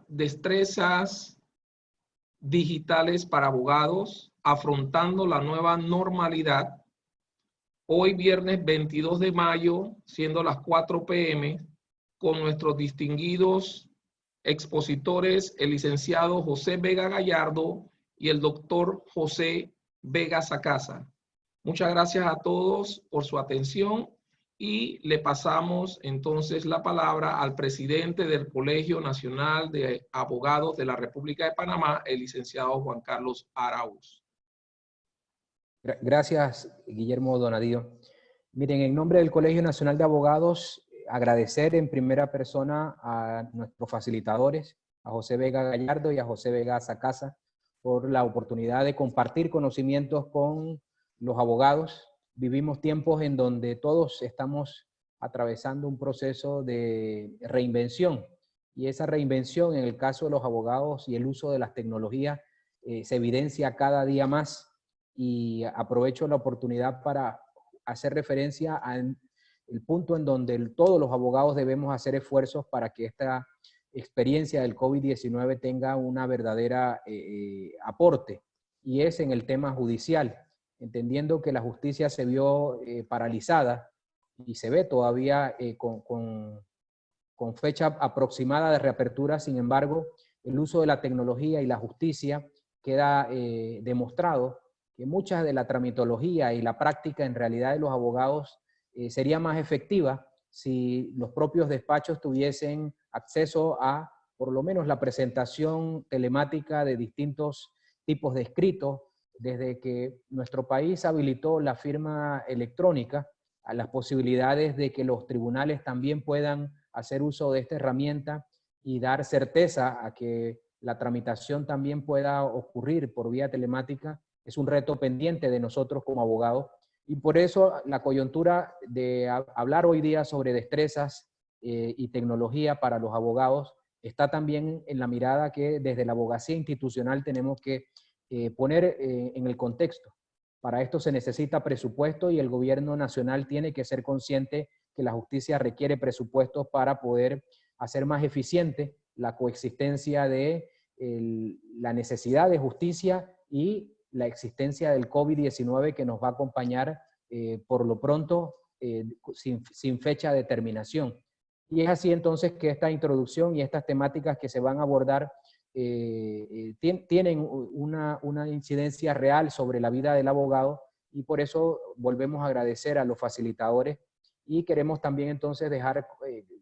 Destrezas digitales para abogados, afrontando la nueva normalidad. Hoy viernes 22 de mayo, siendo las 4 p.m., con nuestros distinguidos expositores, el licenciado José Vega Gallardo y el doctor José Vega Sacasa. Muchas gracias a todos por su atención y le pasamos entonces la palabra al presidente del Colegio Nacional de Abogados de la República de Panamá, el licenciado Juan Carlos Araúz. Gracias, Guillermo Donadío. Miren, en nombre del Colegio Nacional de Abogados, agradecer en primera persona a nuestros facilitadores, a José Vega Gallardo y a José Vega Sacasa, por la oportunidad de compartir conocimientos con los abogados. Vivimos tiempos en donde todos estamos atravesando un proceso de reinvención, y esa reinvención en el caso de los abogados y el uso de las tecnologías se evidencia cada día más, y aprovecho la oportunidad para hacer referencia al punto en donde todos los abogados debemos hacer esfuerzos para que esta experiencia del COVID-19 tenga una verdadera aporte, y es en el tema judicial, entendiendo que la justicia se vio paralizada y se ve todavía con fecha aproximada de reapertura. Sin embargo, el uso de la tecnología y la justicia queda demostrado que mucha de la tramitología y la práctica en realidad de los abogados sería más efectiva si los propios despachos tuviesen acceso a, por lo menos, la presentación telemática de distintos tipos de escritos. Desde que nuestro país habilitó la firma electrónica, a las posibilidades de que los tribunales también puedan hacer uso de esta herramienta y dar certeza a que la tramitación también pueda ocurrir por vía telemática, es un reto pendiente de nosotros como abogados. Y por eso la coyuntura de hablar hoy día sobre destrezas y tecnología para los abogados está también en la mirada que desde la abogacía institucional tenemos que poner en el contexto. Para esto se necesita presupuesto, y el gobierno nacional tiene que ser consciente que la justicia requiere presupuestos para poder hacer más eficiente la coexistencia de la necesidad de justicia y la existencia del COVID-19, que nos va a acompañar por lo pronto sin fecha de terminación. Y es así entonces que esta introducción y estas temáticas que se van a abordar tienen una incidencia real sobre la vida del abogado, y por eso volvemos a agradecer a los facilitadores, y queremos también entonces dejar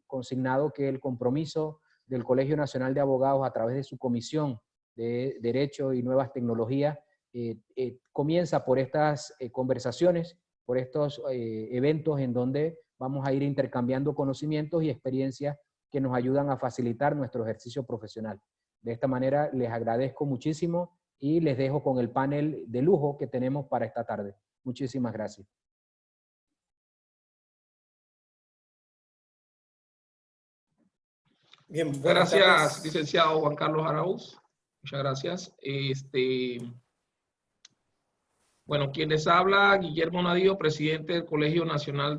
consignado que el compromiso del Colegio Nacional de Abogados a través de su Comisión de Derecho y Nuevas Tecnologías comienza por estas conversaciones, por estos eventos en donde vamos a ir intercambiando conocimientos y experiencias que nos ayudan a facilitar nuestro ejercicio profesional. De esta manera les agradezco muchísimo y les dejo con el panel de lujo que tenemos para esta tarde. Muchísimas gracias. Bien, gracias, licenciado Juan Carlos Araúz. Muchas gracias. Bueno, quien les habla, Guillermo Donadío, presidente del Colegio Nacional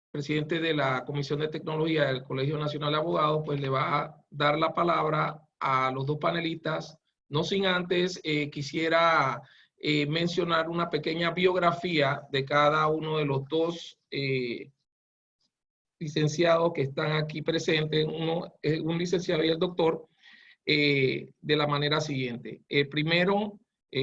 presidente de la Comisión de Tecnología del Colegio Nacional de Abogados, pues le va a dar la palabra a los dos panelistas. No sin antes, quisiera mencionar una pequeña biografía de cada uno de los dos licenciados que están aquí presentes. Uno es un licenciado y el doctor, de la manera siguiente. Primero,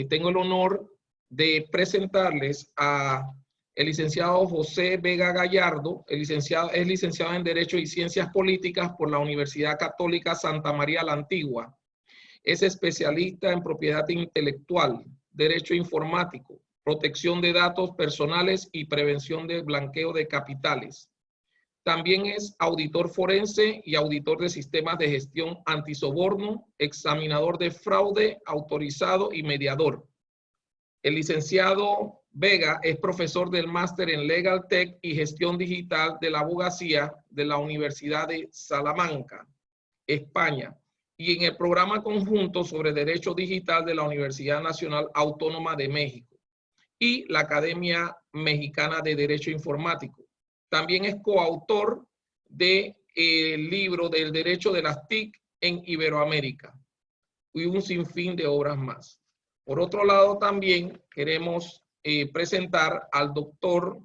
tengo el honor de presentarles a el licenciado José Vega Gallardo. Es licenciado en Derecho y Ciencias Políticas por la Universidad Católica Santa María la Antigua. Es especialista en propiedad intelectual, derecho informático, protección de datos personales y prevención de blanqueo de capitales. También es auditor forense y auditor de sistemas de gestión antisoborno, examinador de fraude autorizado y mediador. El licenciado Vega es profesor del máster en Legal Tech y Gestión Digital de la Abogacía de la Universidad de Salamanca, España, y en el programa conjunto sobre Derecho Digital de la Universidad Nacional Autónoma de México y la Academia Mexicana de Derecho Informático. También es coautor del libro del Derecho de las TIC en Iberoamérica y un sinfín de obras más. Por otro lado, también queremos presentar al doctor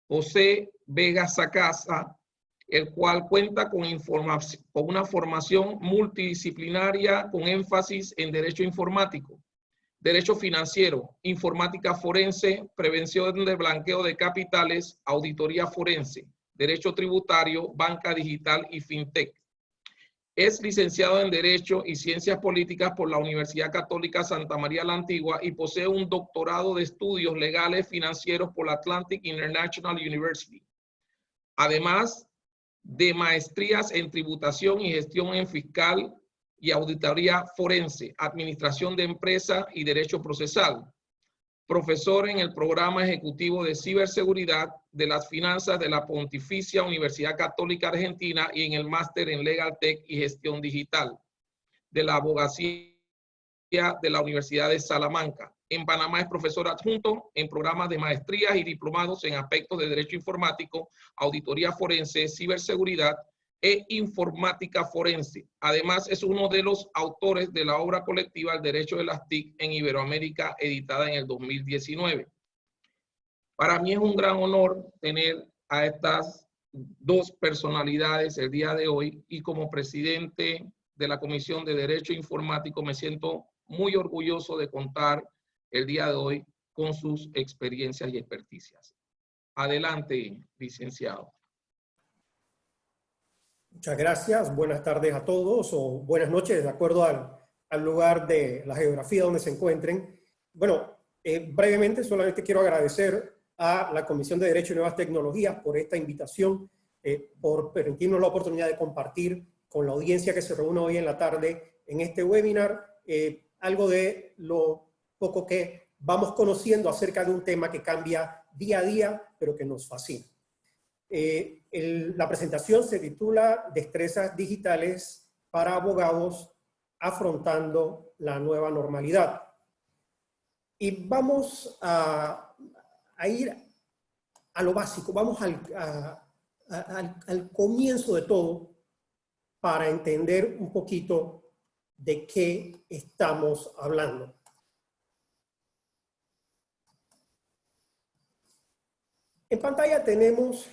José Vega Sacasa, el cual cuenta con una formación multidisciplinaria con énfasis en derecho informático, derecho financiero, informática forense, prevención de blanqueo de capitales, auditoría forense, derecho tributario, banca digital y fintech. Es licenciado en Derecho y Ciencias Políticas por la Universidad Católica Santa María la Antigua y posee un doctorado de estudios legales financieros por la Atlantic International University. Además de maestrías en tributación y gestión en fiscal y auditoría forense, administración de empresa y derecho procesal. Profesor en el programa ejecutivo de ciberseguridad de las finanzas de la Pontificia Universidad Católica Argentina y en el máster en Legal Tech y gestión digital de la abogacía de la Universidad de Salamanca. En Panamá es profesor adjunto en programas de maestrías y diplomados en aspectos de derecho informático, auditoría forense, ciberseguridad e informática forense. Además, es uno de los autores de la obra colectiva El Derecho de las TIC en Iberoamérica, editada en el 2019. Para mí es un gran honor tener a estas dos personalidades el día de hoy y como presidente de la Comisión de Derecho Informático me siento muy orgulloso de contar el día de hoy con sus experiencias y experticias. Adelante, licenciado. Muchas gracias, buenas tardes a todos o buenas noches, de acuerdo al lugar de la geografía donde se encuentren. Bueno, brevemente solamente quiero agradecer a la Comisión de Derecho y Nuevas Tecnologías por esta invitación, por permitirnos la oportunidad de compartir con la audiencia que se reúne hoy en la tarde en este webinar algo de lo poco que vamos conociendo acerca de un tema que cambia día a día, pero que nos fascina. La presentación se titula Destrezas digitales para abogados afrontando la nueva normalidad. Y vamos a ir a lo básico, vamos al comienzo de todo para entender un poquito de qué estamos hablando. En pantalla tenemos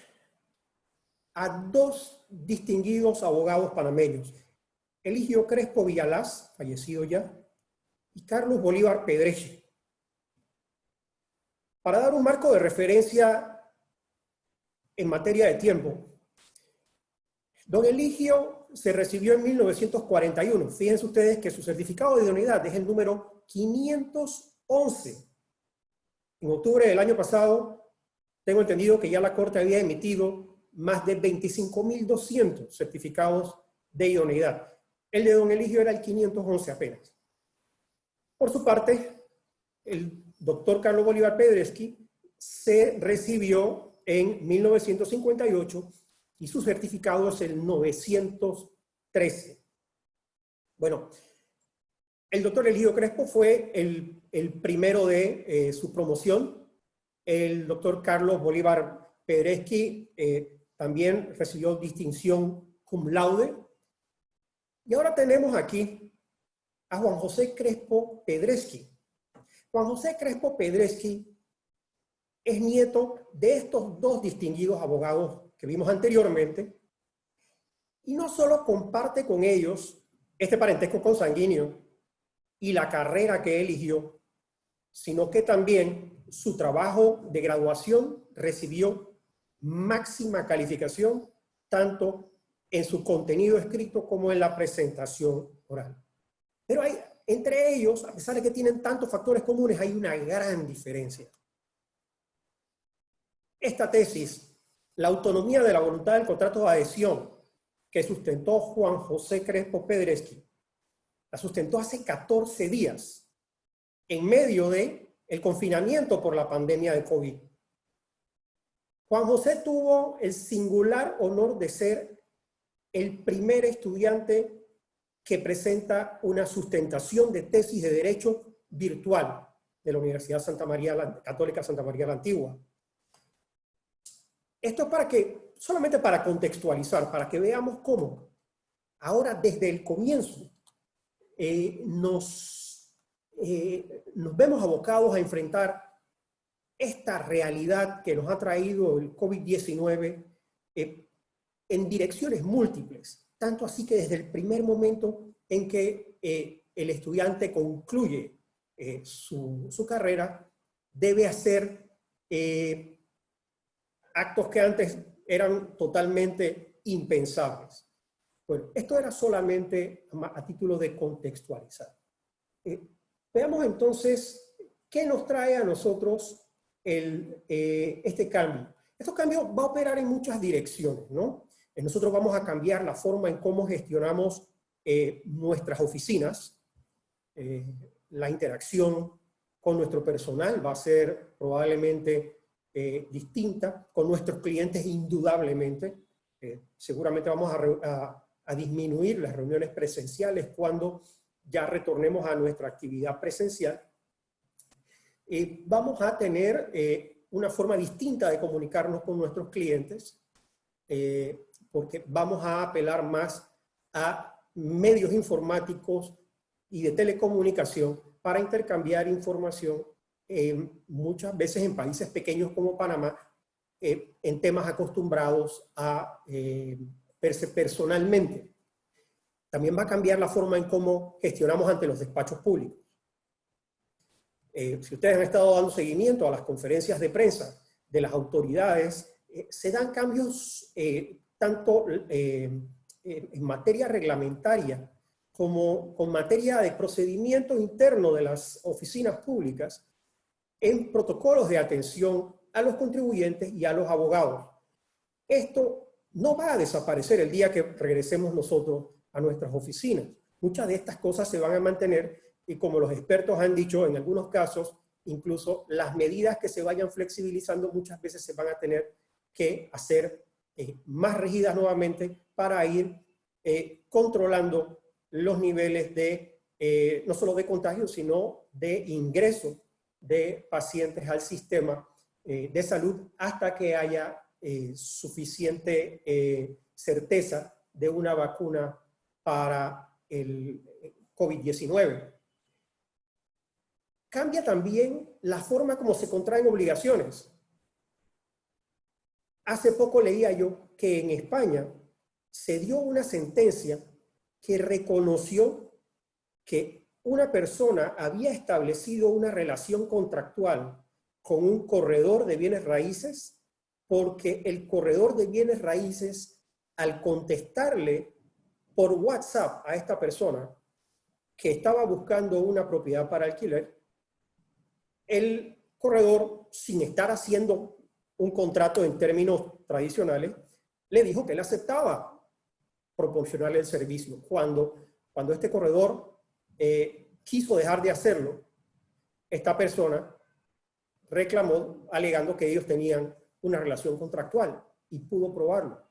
a dos distinguidos abogados panameños, Eligio Crespo Villalaz, fallecido ya, y Carlos Bolívar Pedrechi. Para dar un marco de referencia en materia de tiempo, don Eligio se recibió en 1941. Fíjense ustedes que su certificado de idoneidad es el número 511. En octubre del año pasado, tengo entendido que ya la Corte había emitido más de 25.200 certificados de idoneidad. El de don Eligio era el 511 apenas. Por su parte, el doctor Carlos Bolívar Pedreski se recibió en 1958 y su certificado es el 913. Bueno, el doctor Eligio Crespo fue el primero de su promoción. El doctor Carlos Bolívar Pedreski también recibió distinción cum laude. Y ahora tenemos aquí a Juan José Crespo Pedreski. Juan José Crespo Pedreski es nieto de estos dos distinguidos abogados que vimos anteriormente, y no solo comparte con ellos este parentesco consanguíneo y la carrera que eligió, sino que también su trabajo de graduación recibió máxima calificación, tanto en su contenido escrito como en la presentación oral. Pero hay, entre ellos, a pesar de que tienen tantos factores comunes, hay una gran diferencia. Esta tesis, la autonomía de la voluntad del contrato de adhesión, que sustentó Juan José Crespo Pedreski, la sustentó hace 14 días, en medio del confinamiento por la pandemia de COVID. Juan José tuvo el singular honor de ser el primer estudiante que presenta una sustentación de tesis de derecho virtual de la Universidad Católica Santa María la Antigua. Esto es solamente para contextualizar, para que veamos cómo ahora desde el comienzo nos vemos abocados a enfrentar esta realidad que nos ha traído el COVID-19 en direcciones múltiples, tanto así que desde el primer momento en que el estudiante concluye su carrera, debe hacer actos que antes eran totalmente impensables. Bueno, esto era solamente a título de contextualizar. Veamos entonces qué nos trae a nosotros este cambio. Este cambio va a operar en muchas direcciones, ¿no? Nosotros vamos a cambiar la forma en cómo gestionamos nuestras oficinas. La interacción con nuestro personal va a ser probablemente distinta, con nuestros clientes indudablemente. Seguramente vamos a disminuir las reuniones presenciales cuando ya retornemos a nuestra actividad presencial. Vamos a tener una forma distinta de comunicarnos con nuestros clientes, porque vamos a apelar más a medios informáticos y de telecomunicación para intercambiar información, muchas veces en países pequeños como Panamá, en temas acostumbrados a verse personalmente. También va a cambiar la forma en cómo gestionamos ante los despachos públicos. Si ustedes han estado dando seguimiento a las conferencias de prensa de las autoridades, se dan cambios tanto en materia reglamentaria como con materia de procedimiento interno de las oficinas públicas en protocolos de atención a los contribuyentes y a los abogados. Esto no va a desaparecer el día que regresemos nosotros a nuestras oficinas. Muchas de estas cosas se van a mantener y, como los expertos han dicho, en algunos casos, incluso las medidas que se vayan flexibilizando muchas veces se van a tener que hacer más rígidas nuevamente para ir controlando los niveles de, no solo de contagio, sino de ingreso de pacientes al sistema de salud hasta que haya suficiente certeza de una vacuna para el COVID-19. Cambia también la forma como se contraen obligaciones. Hace poco leía yo que en España se dio una sentencia que reconoció que una persona había establecido una relación contractual con un corredor de bienes raíces porque el corredor de bienes raíces, al contestarle por WhatsApp a esta persona que estaba buscando una propiedad para alquiler, el corredor, sin estar haciendo un contrato en términos tradicionales, le dijo que él aceptaba proporcionarle el servicio. Cuando este corredor quiso dejar de hacerlo, esta persona reclamó alegando que ellos tenían una relación contractual y pudo probarlo.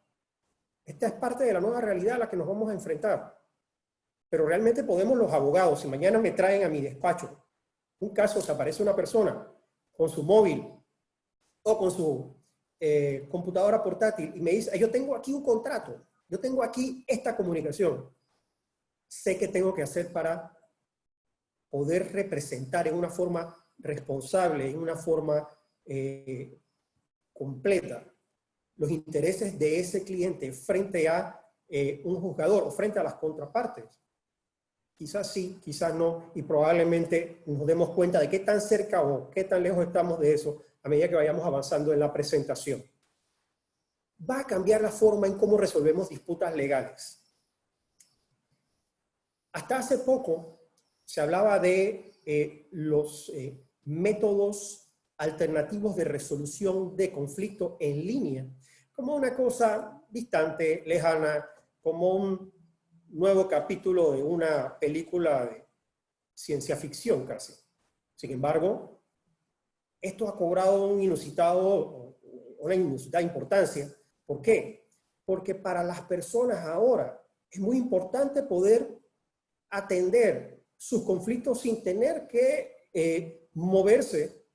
Esta es parte de la nueva realidad a la que nos vamos a enfrentar. Pero realmente podemos los abogados, si mañana me traen a mi despacho un caso, se aparece una persona con su móvil o con su computadora portátil y me dice, yo tengo aquí un contrato, yo tengo aquí esta comunicación, sé qué tengo que hacer para poder representar en una forma responsable, en una forma completa, los intereses de ese cliente frente a un juzgador o frente a las contrapartes. Quizás sí, quizás no, y probablemente nos demos cuenta de qué tan cerca o qué tan lejos estamos de eso a medida que vayamos avanzando en la presentación. Va a cambiar la forma en cómo resolvemos disputas legales. Hasta hace poco se hablaba de los métodos alternativos de resolución de conflicto en línea, como una cosa distante, lejana, como un nuevo capítulo de una película de ciencia ficción casi. Sin embargo, esto ha cobrado una inusitada importancia. ¿Por qué? Porque para las personas ahora es muy importante poder atender sus conflictos sin tener que moverse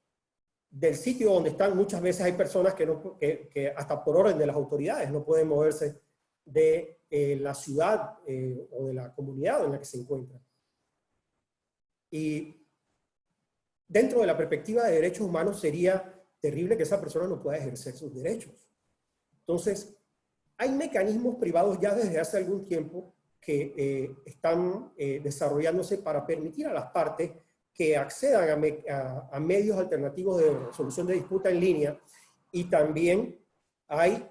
del sitio donde están. Muchas veces hay personas que hasta por orden de las autoridades no pueden moverse de la ciudad o de la comunidad en la que se encuentra. Y dentro de la perspectiva de derechos humanos sería terrible que esa persona no pueda ejercer sus derechos. Entonces, hay mecanismos privados ya desde hace algún tiempo que están desarrollándose para permitir a las partes que accedan a medios alternativos de resolución de disputa en línea, y también hay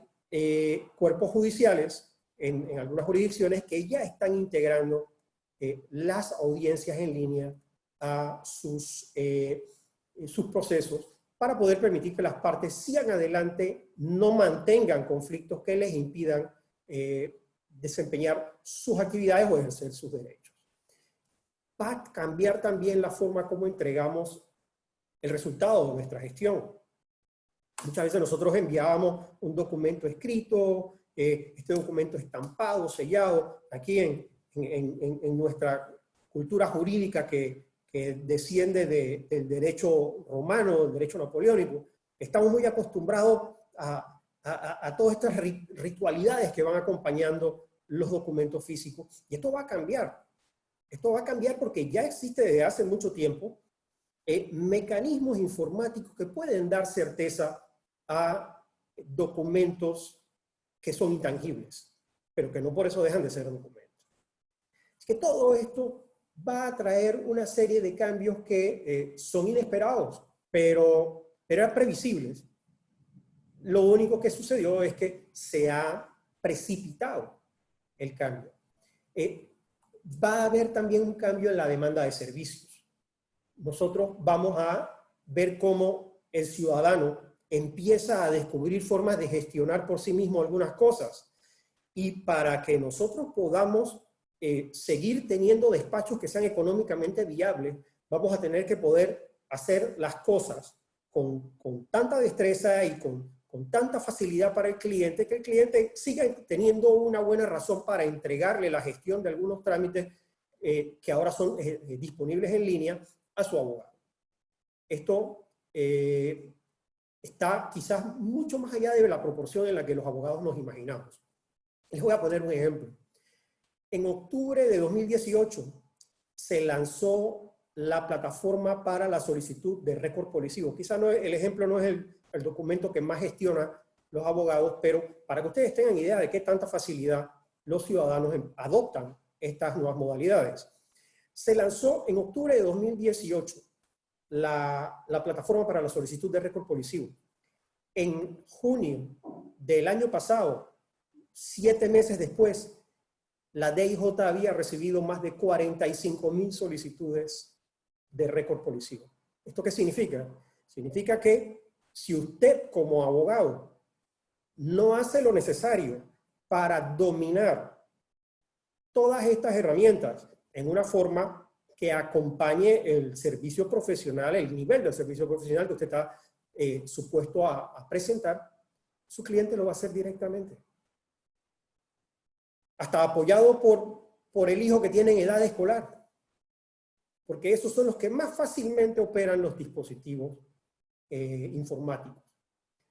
cuerpos judiciales en algunas jurisdicciones que ya están integrando las audiencias en línea a sus procesos para poder permitir que las partes sigan adelante, no mantengan conflictos que les impidan desempeñar sus actividades o ejercer sus derechos. Va a cambiar también la forma como entregamos el resultado de nuestra gestión. Muchas veces nosotros enviábamos un documento escrito, este documento estampado, sellado. Aquí en nuestra cultura jurídica que desciende del derecho romano, del derecho napoleónico, estamos muy acostumbrados a todas estas ritualidades que van acompañando los documentos físicos. Y esto va a cambiar. Esto va a cambiar porque ya existe desde hace mucho tiempo mecanismos informáticos que pueden dar certeza a documentos que son intangibles, pero que no por eso dejan de ser documentos. Es que todo esto va a traer una serie de cambios que son inesperados, pero eran previsibles. Lo único que sucedió es que se ha precipitado el cambio. Va a haber también un cambio en la demanda de servicios. Nosotros vamos a ver cómo el ciudadano empieza a descubrir formas de gestionar por sí mismo algunas cosas. Y para que nosotros podamos seguir teniendo despachos que sean económicamente viables, vamos a tener que poder hacer las cosas con tanta destreza y con tanta facilidad para el cliente, que el cliente siga teniendo una buena razón para entregarle la gestión de algunos trámites que ahora son disponibles en línea a su abogado. Esto está quizás mucho más allá de la proporción en la que los abogados nos imaginamos. Les voy a poner un ejemplo. En octubre de 2018 se lanzó la plataforma para la solicitud de récord policivo. Quizás el ejemplo no es el documento que más gestiona los abogados, pero para que ustedes tengan idea de qué tanta facilidad los ciudadanos adoptan estas nuevas modalidades. Se lanzó en octubre de 2018 la plataforma para la solicitud de récord policivo. En junio del año pasado, 7 meses después, la DIJ había recibido más de 45,000 solicitudes de récord policivo. ¿Esto qué significa? Significa que si usted como abogado no hace lo necesario para dominar todas estas herramientas en una forma que acompañe el servicio profesional, el nivel del servicio profesional que usted está supuesto a presentar, su cliente lo va a hacer directamente. Hasta apoyado por el hijo que tiene en edad escolar. Porque esos son los que más fácilmente operan los dispositivos informáticos.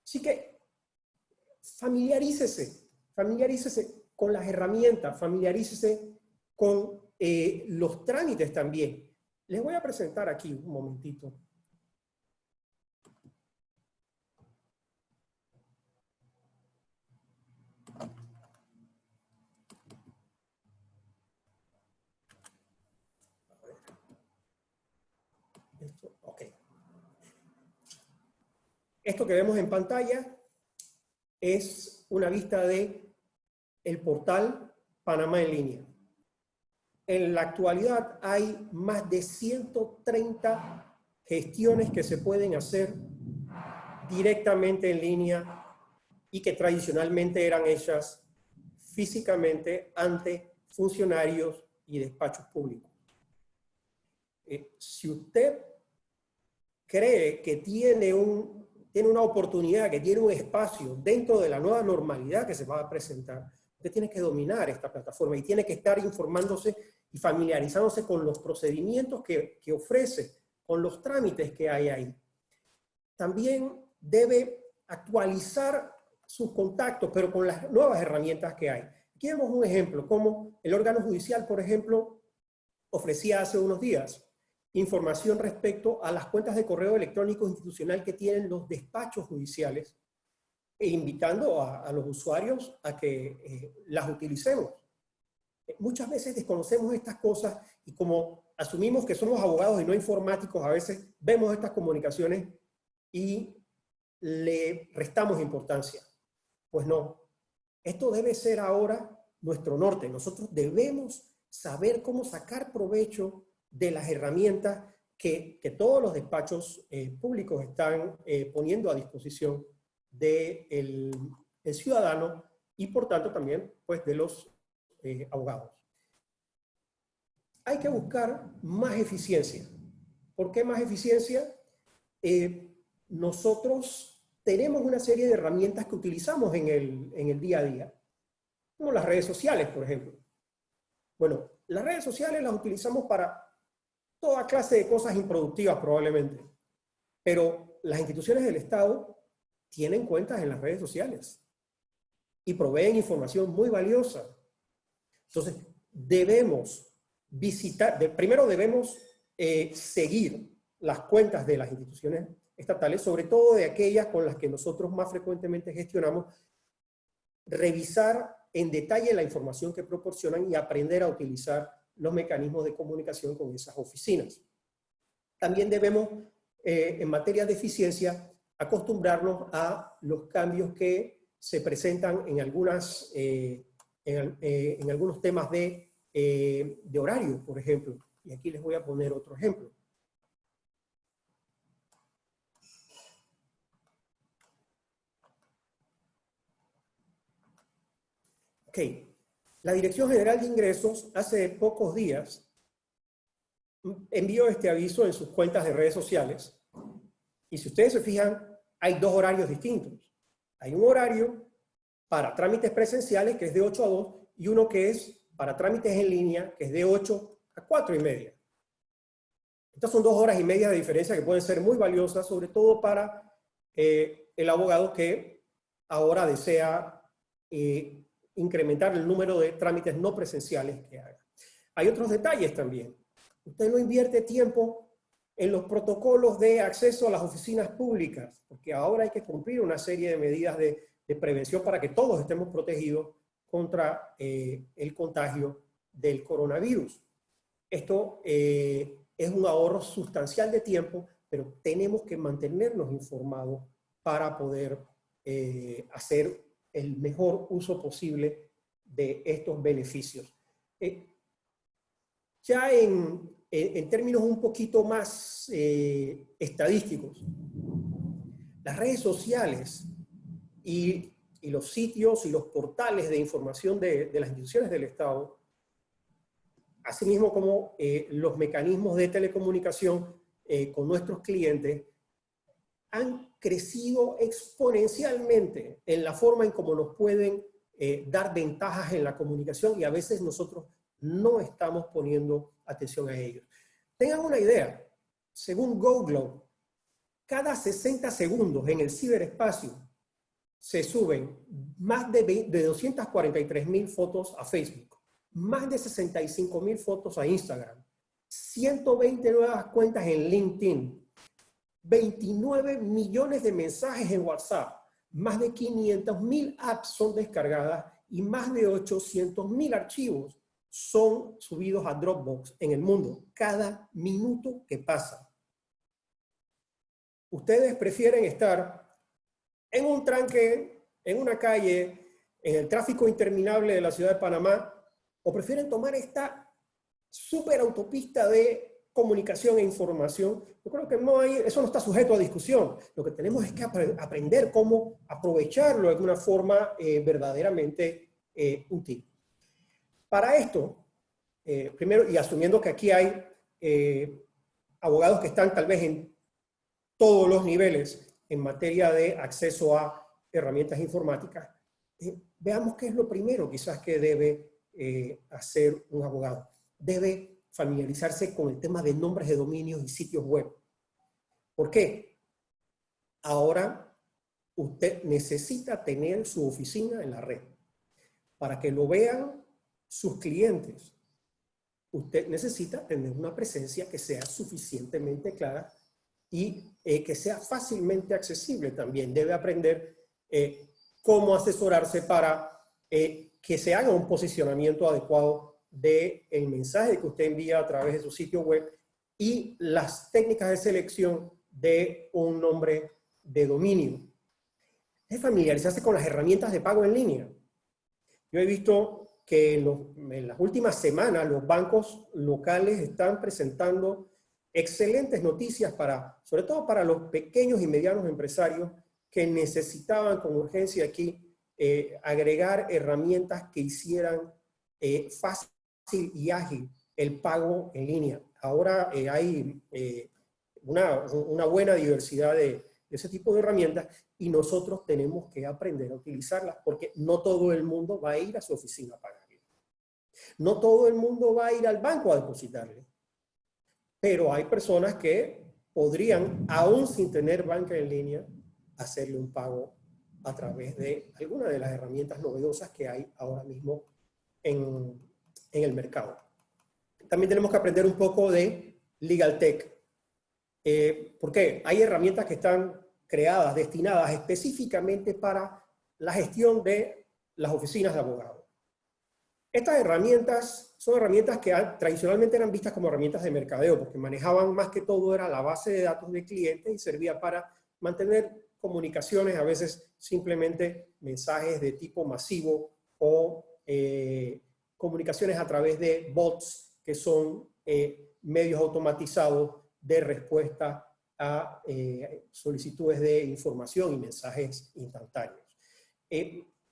Así que familiarícese con las herramientas, familiarícese con los trámites también. Les voy a presentar aquí un momentito. Esto que vemos en pantalla es una vista de el portal Panamá en línea. En la actualidad hay más de 130 gestiones que se pueden hacer directamente en línea y que tradicionalmente eran hechas físicamente ante funcionarios y despachos públicos. Si usted cree que tiene una oportunidad, que tiene un espacio dentro de la nueva normalidad que se va a presentar, usted tiene que dominar esta plataforma y tiene que estar informándose y familiarizándose con los procedimientos que ofrece, con los trámites que hay ahí. También debe actualizar sus contactos, pero con las nuevas herramientas que hay. Aquí vemos un ejemplo, como el órgano judicial, por ejemplo, ofrecía hace unos días información respecto a las cuentas de correo electrónico institucional que tienen los despachos judiciales, e invitando a los usuarios a que las utilicemos. Muchas veces desconocemos estas cosas y como asumimos que somos abogados y no informáticos, a veces vemos estas comunicaciones y le restamos importancia. Pues no, esto debe ser ahora nuestro norte. Nosotros debemos saber cómo sacar provecho de las herramientas que todos los despachos públicos están poniendo a disposición del ciudadano y por tanto también pues, de los abogados. Hay que buscar más eficiencia. ¿Por qué más eficiencia? Nosotros tenemos una serie de herramientas que utilizamos en el día a día, como las redes sociales, por ejemplo. Bueno, las redes sociales las utilizamos para toda clase de cosas improductivas probablemente, pero las instituciones del Estado tienen cuentas en las redes sociales y proveen información muy valiosa. Entonces, debemos visitar, primero debemos seguir las cuentas de las instituciones estatales, sobre todo de aquellas con las que nosotros más frecuentemente gestionamos, revisar en detalle la información que proporcionan y aprender a utilizar los mecanismos de comunicación con esas oficinas. También debemos, en materia de eficiencia, acostumbrarnos a los cambios que se presentan en, en algunos temas de horario, por ejemplo. Y aquí les voy a poner otro ejemplo. Ok, la Dirección General de Ingresos hace pocos días envió este aviso en sus cuentas de redes sociales. Y si ustedes se fijan, hay dos horarios distintos. Hay un horario para trámites presenciales, que es de 8 a 2, y uno que es para trámites en línea, que es de 8 a 4:30. Estas son 2 horas y media de diferencia que pueden ser muy valiosas, sobre todo para el abogado que ahora desea incrementar el número de trámites no presenciales que haga. Hay otros detalles también. Usted no invierte tiempo en los protocolos de acceso a las oficinas públicas, porque ahora hay que cumplir una serie de medidas de prevención para que todos estemos protegidos contra el contagio del coronavirus. Esto es un ahorro sustancial de tiempo, pero tenemos que mantenernos informados para poder hacer el mejor uso posible de estos beneficios. Ya en términos un poquito más estadísticos, las redes sociales y los sitios y los portales de información de las instituciones del Estado, asimismo como los mecanismos de telecomunicación con nuestros clientes, han crecido exponencialmente en la forma en cómo nos pueden dar ventajas en la comunicación y a veces nosotros no estamos poniendo atención a ellos. Tengan una idea, según GoGlobe, cada 60 segundos en el ciberespacio se suben más de 243.000 fotos a Facebook, más de 65.000 fotos a Instagram, 120 nuevas cuentas en LinkedIn, 29 millones de mensajes en WhatsApp, más de 500.000 apps son descargadas y más de 800.000 archivos son subidos a Dropbox en el mundo cada minuto que pasa. Ustedes prefieren estar en un tranque, en una calle, en el tráfico interminable de la ciudad de Panamá, o prefieren tomar esta superautopista de comunicación e información. Yo creo que eso no está sujeto a discusión. Lo que tenemos es que aprender cómo aprovecharlo de una forma verdaderamente útil. Para esto, primero, y asumiendo que aquí hay abogados que están tal vez en todos los niveles en materia de acceso a herramientas informáticas, veamos qué es lo primero quizás que debe hacer un abogado. Debe familiarizarse con el tema de nombres de dominios y sitios web. ¿Por qué? Ahora usted necesita tener su oficina en la red. para que lo vean sus clientes, usted necesita tener una presencia que sea suficientemente clara y que sea fácilmente accesible también. Debe aprender cómo asesorarse para que se haga un posicionamiento adecuado del mensaje que usted envía a través de su sitio web y las técnicas de selección de un nombre de dominio. Es familiarizarse con las herramientas de pago en línea. Yo he visto que en las últimas semanas los bancos locales están presentando excelentes noticias sobre todo para los pequeños y medianos empresarios que necesitaban con urgencia aquí agregar herramientas que hicieran fácil y ágil el pago en línea. Ahora hay una buena diversidad de ese tipo de herramientas y nosotros tenemos que aprender a utilizarlas porque no todo el mundo va a ir a su oficina a pagarle. No todo el mundo va a ir al banco a depositarle. Pero hay personas que podrían, aún sin tener banca en línea, hacerle un pago a través de alguna de las herramientas novedosas que hay ahora mismo en el mercado. También tenemos que aprender un poco de Legal Tech. Porque hay herramientas que están creadas, destinadas específicamente para la gestión de las oficinas de abogados. Estas herramientas son herramientas que tradicionalmente eran vistas como herramientas de mercadeo, porque manejaban más que todo era la base de datos del cliente y servía para mantener comunicaciones, a veces simplemente mensajes de tipo masivo o comunicaciones a través de bots, que son medios automatizados de respuesta a solicitudes de información y mensajes instantáneos.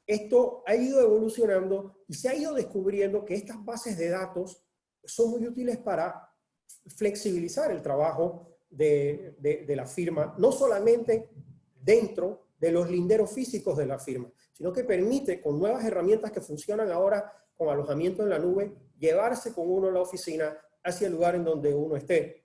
Esto ha ido evolucionando y se ha ido descubriendo que estas bases de datos son muy útiles para flexibilizar el trabajo de la firma, no solamente dentro de los linderos físicos de la firma, sino que permite, con nuevas herramientas que funcionan ahora con alojamiento en la nube, llevarse con uno a la oficina hacia el lugar en donde uno esté.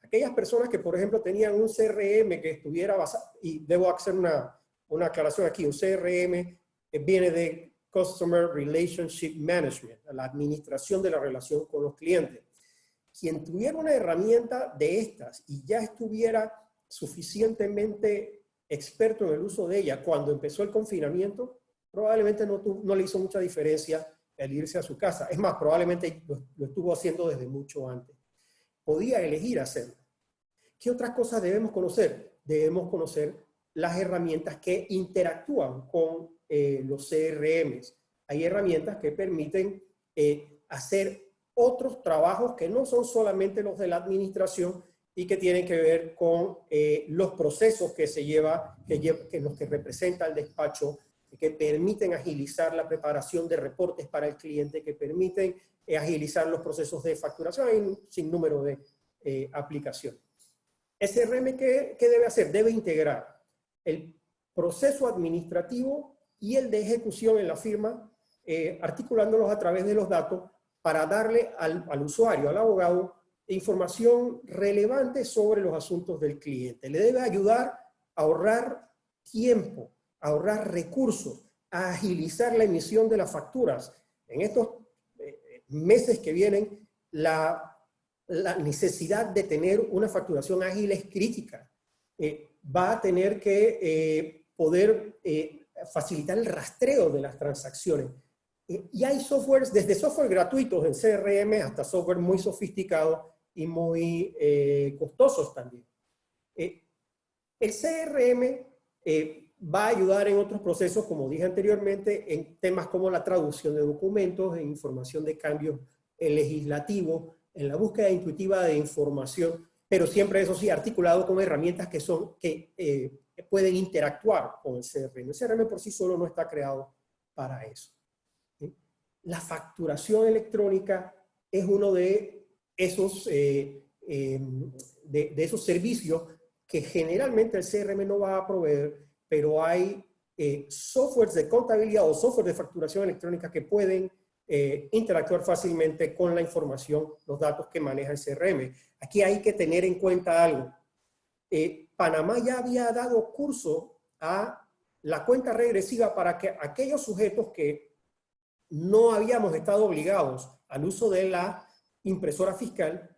Aquellas personas que, por ejemplo, tenían un CRM que estuviera basado, y debo hacer una aclaración aquí, un CRM viene de Customer Relationship Management, la administración de la relación con los clientes. Quien tuviera una herramienta de estas y ya estuviera suficientemente experto en el uso de ella cuando empezó el confinamiento, probablemente no le hizo mucha diferencia el irse a su casa. Es más, probablemente lo estuvo haciendo desde mucho antes. Podía elegir hacerlo. ¿Qué otras cosas debemos conocer? Debemos conocer las herramientas que interactúan con los CRMs. Hay herramientas que permiten hacer otros trabajos que no son solamente los de la administración y que tienen que ver con los procesos que se lleva, los que representa el despacho, que permiten agilizar la preparación de reportes para el cliente, que permiten agilizar los procesos de facturación. Hay un sinnúmero de aplicaciones. SRM, ¿qué debe hacer? Debe integrar el proceso administrativo y el de ejecución en la firma, articulándolos a través de los datos para darle al usuario, al abogado, información relevante sobre los asuntos del cliente. Le debe ayudar a ahorrar tiempo, a ahorrar recursos, a agilizar la emisión de las facturas. En estos meses que vienen, la necesidad de tener una facturación ágil es crítica. Va a tener que poder facilitar el rastreo de las transacciones. Y hay softwares, desde software gratuitos en CRM hasta software muy sofisticados y muy costosos también. El CRM va a ayudar en otros procesos, como dije anteriormente, en temas como la traducción de documentos, en información de cambios legislativos, en la búsqueda intuitiva de información, pero siempre, eso sí, articulado con herramientas que pueden interactuar con el CRM. El CRM por sí solo no está creado para eso. ¿Sí? La facturación electrónica es uno de esos servicios que generalmente el CRM no va a proveer, pero hay softwares de contabilidad o software de facturación electrónica que pueden interactuar fácilmente con la información, los datos que maneja el CRM. Aquí hay que tener en cuenta algo. Panamá ya había dado curso a la cuenta regresiva para que aquellos sujetos que no habíamos estado obligados al uso de la impresora fiscal,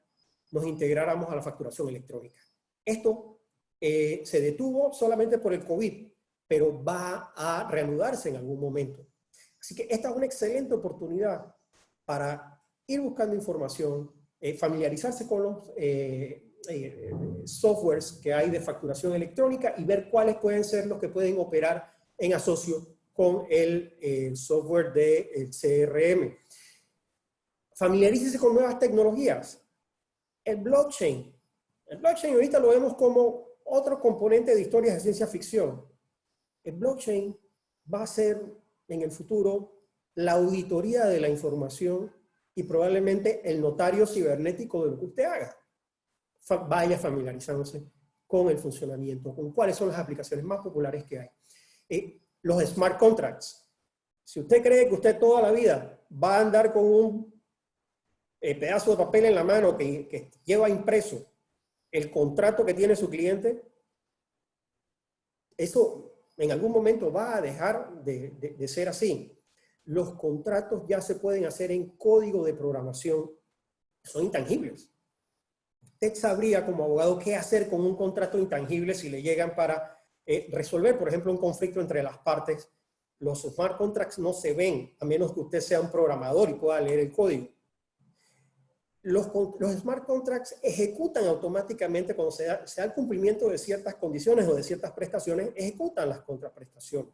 nos integráramos a la facturación electrónica. Esto se detuvo solamente por el COVID, pero va a reanudarse en algún momento. Así que esta es una excelente oportunidad para ir buscando información, familiarizarse con los softwares que hay de facturación electrónica y ver cuáles pueden ser los que pueden operar en asocio con el software del CRM. Familiarícese con nuevas tecnologías. El blockchain. El blockchain ahorita lo vemos como otro componente de historias de ciencia ficción. El blockchain va a ser en el futuro la auditoría de la información y probablemente el notario cibernético de lo que usted haga. Vaya familiarizándose con el funcionamiento, con cuáles son las aplicaciones más populares que hay. Los smart contracts. Si usted cree que usted toda la vida va a andar con un pedazo de papel en la mano que lleva impreso el contrato que tiene su cliente, eso en algún momento va a dejar de ser así. Los contratos ya se pueden hacer en código de programación, son intangibles. Usted sabría como abogado qué hacer con un contrato intangible si le llegan para resolver, por ejemplo, un conflicto entre las partes. Los smart contracts no se ven, a menos que usted sea un programador y pueda leer el código. Los smart contracts ejecutan automáticamente cuando se da el cumplimiento de ciertas condiciones o de ciertas prestaciones, ejecutan las contraprestaciones.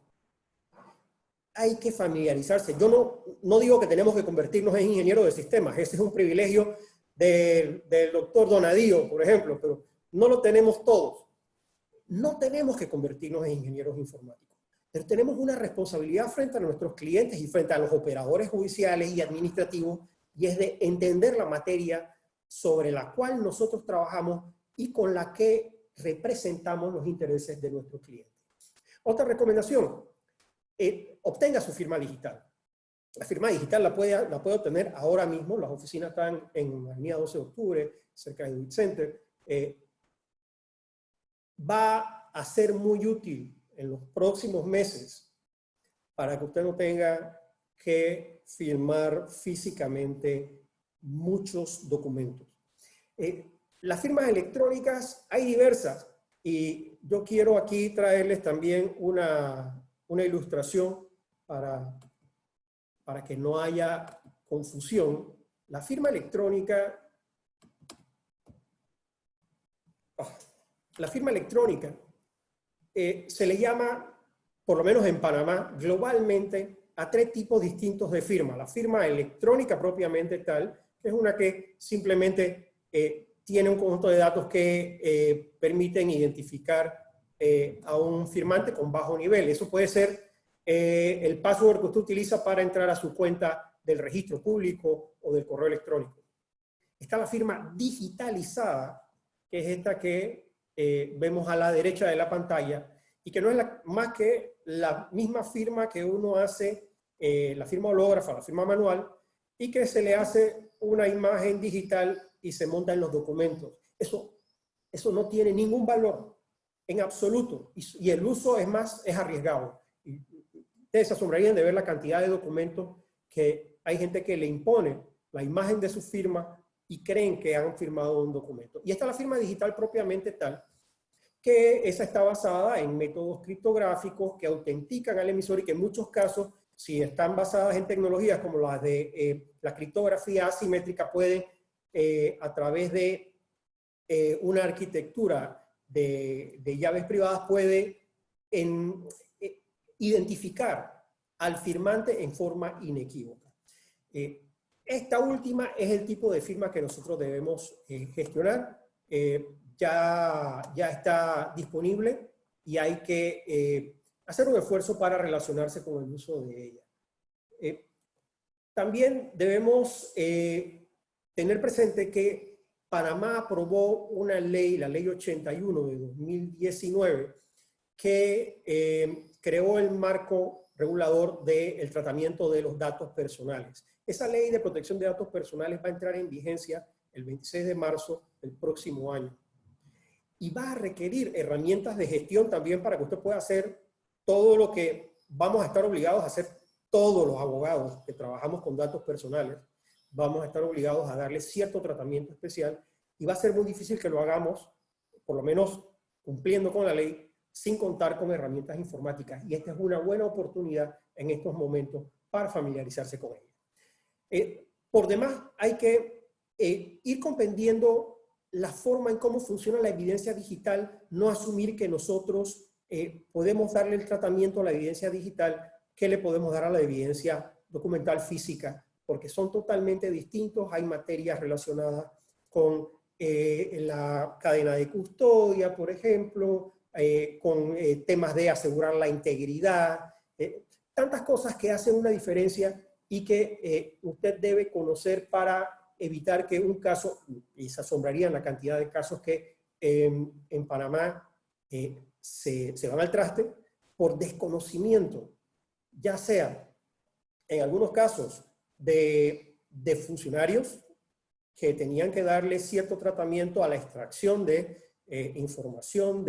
Hay que familiarizarse. Yo no digo que tenemos que convertirnos en ingenieros de sistemas, ese es un privilegio del doctor Donadío, por ejemplo, pero no lo tenemos todos. No tenemos que convertirnos en ingenieros informáticos, pero tenemos una responsabilidad frente a nuestros clientes y frente a los operadores judiciales y administrativos, y es de entender la materia sobre la cual nosotros trabajamos y con la que representamos los intereses de nuestros clientes. Otra recomendación, obtenga su firma digital. La firma digital la puede obtener ahora mismo, las oficinas están en la avenida 12 de octubre, cerca de Duit Center. Va a ser muy útil en los próximos meses para que usted no tenga que firmar físicamente muchos documentos. Las firmas electrónicas hay diversas y yo quiero aquí traerles también una ilustración para que no haya confusión. La firma electrónica, se le llama, por lo menos en Panamá, globalmente, a 3 tipos distintos de firma. La firma electrónica propiamente tal, que es una que simplemente tiene un conjunto de datos que permiten identificar a un firmante con bajo nivel. Eso puede ser el password que usted utiliza para entrar a su cuenta del registro público o del correo electrónico. Está la firma digitalizada, que es esta que vemos a la derecha de la pantalla, y que no es más que la misma firma que uno hace, la firma hológrafa, la firma manual, y que se le hace una imagen digital y se monta en los documentos. Eso no tiene ningún valor en absoluto, y el uso es arriesgado. Y ustedes se asombrarían de ver la cantidad de documentos que hay gente que le impone la imagen de su firma y creen que han firmado un documento. Y esta es la firma digital propiamente tal, que esa está basada en métodos criptográficos que autentican al emisor y que en muchos casos, si están basadas en tecnologías como las de la criptografía asimétrica, pueden, a través de una arquitectura de llaves privadas, puede identificar al firmante en forma inequívoca. Esta última es el tipo de firma que nosotros debemos gestionar. Ya está disponible y hay que hacer un esfuerzo para relacionarse con el uso de ella. También debemos tener presente que Panamá aprobó una ley, la Ley 81 de 2019, que creó el marco regulador del tratamiento de los datos personales. Esa ley de protección de datos personales va a entrar en vigencia el 26 de marzo del próximo año. Y va a requerir herramientas de gestión también para que usted pueda hacer todo lo que vamos a estar obligados a hacer todos los abogados que trabajamos con datos personales vamos a estar obligados a darle cierto tratamiento especial y va a ser muy difícil que lo hagamos, por lo menos cumpliendo con la ley, sin contar con herramientas informáticas. Y esta es una buena oportunidad en estos momentos para familiarizarse con ello. Por demás, hay que ir comprendiendo la forma en cómo funciona la evidencia digital, no asumir que nosotros podemos darle el tratamiento a la evidencia digital que le podemos dar a la evidencia documental física, porque son totalmente distintos. Hay materias relacionadas con la cadena de custodia, por ejemplo, con temas de asegurar la integridad, tantas cosas que hacen una diferencia y que usted debe conocer para evitar que un caso, y se asombrarían la cantidad de casos que en Panamá se van al traste por desconocimiento, ya sea en algunos casos de funcionarios que tenían que darle cierto tratamiento a la extracción de información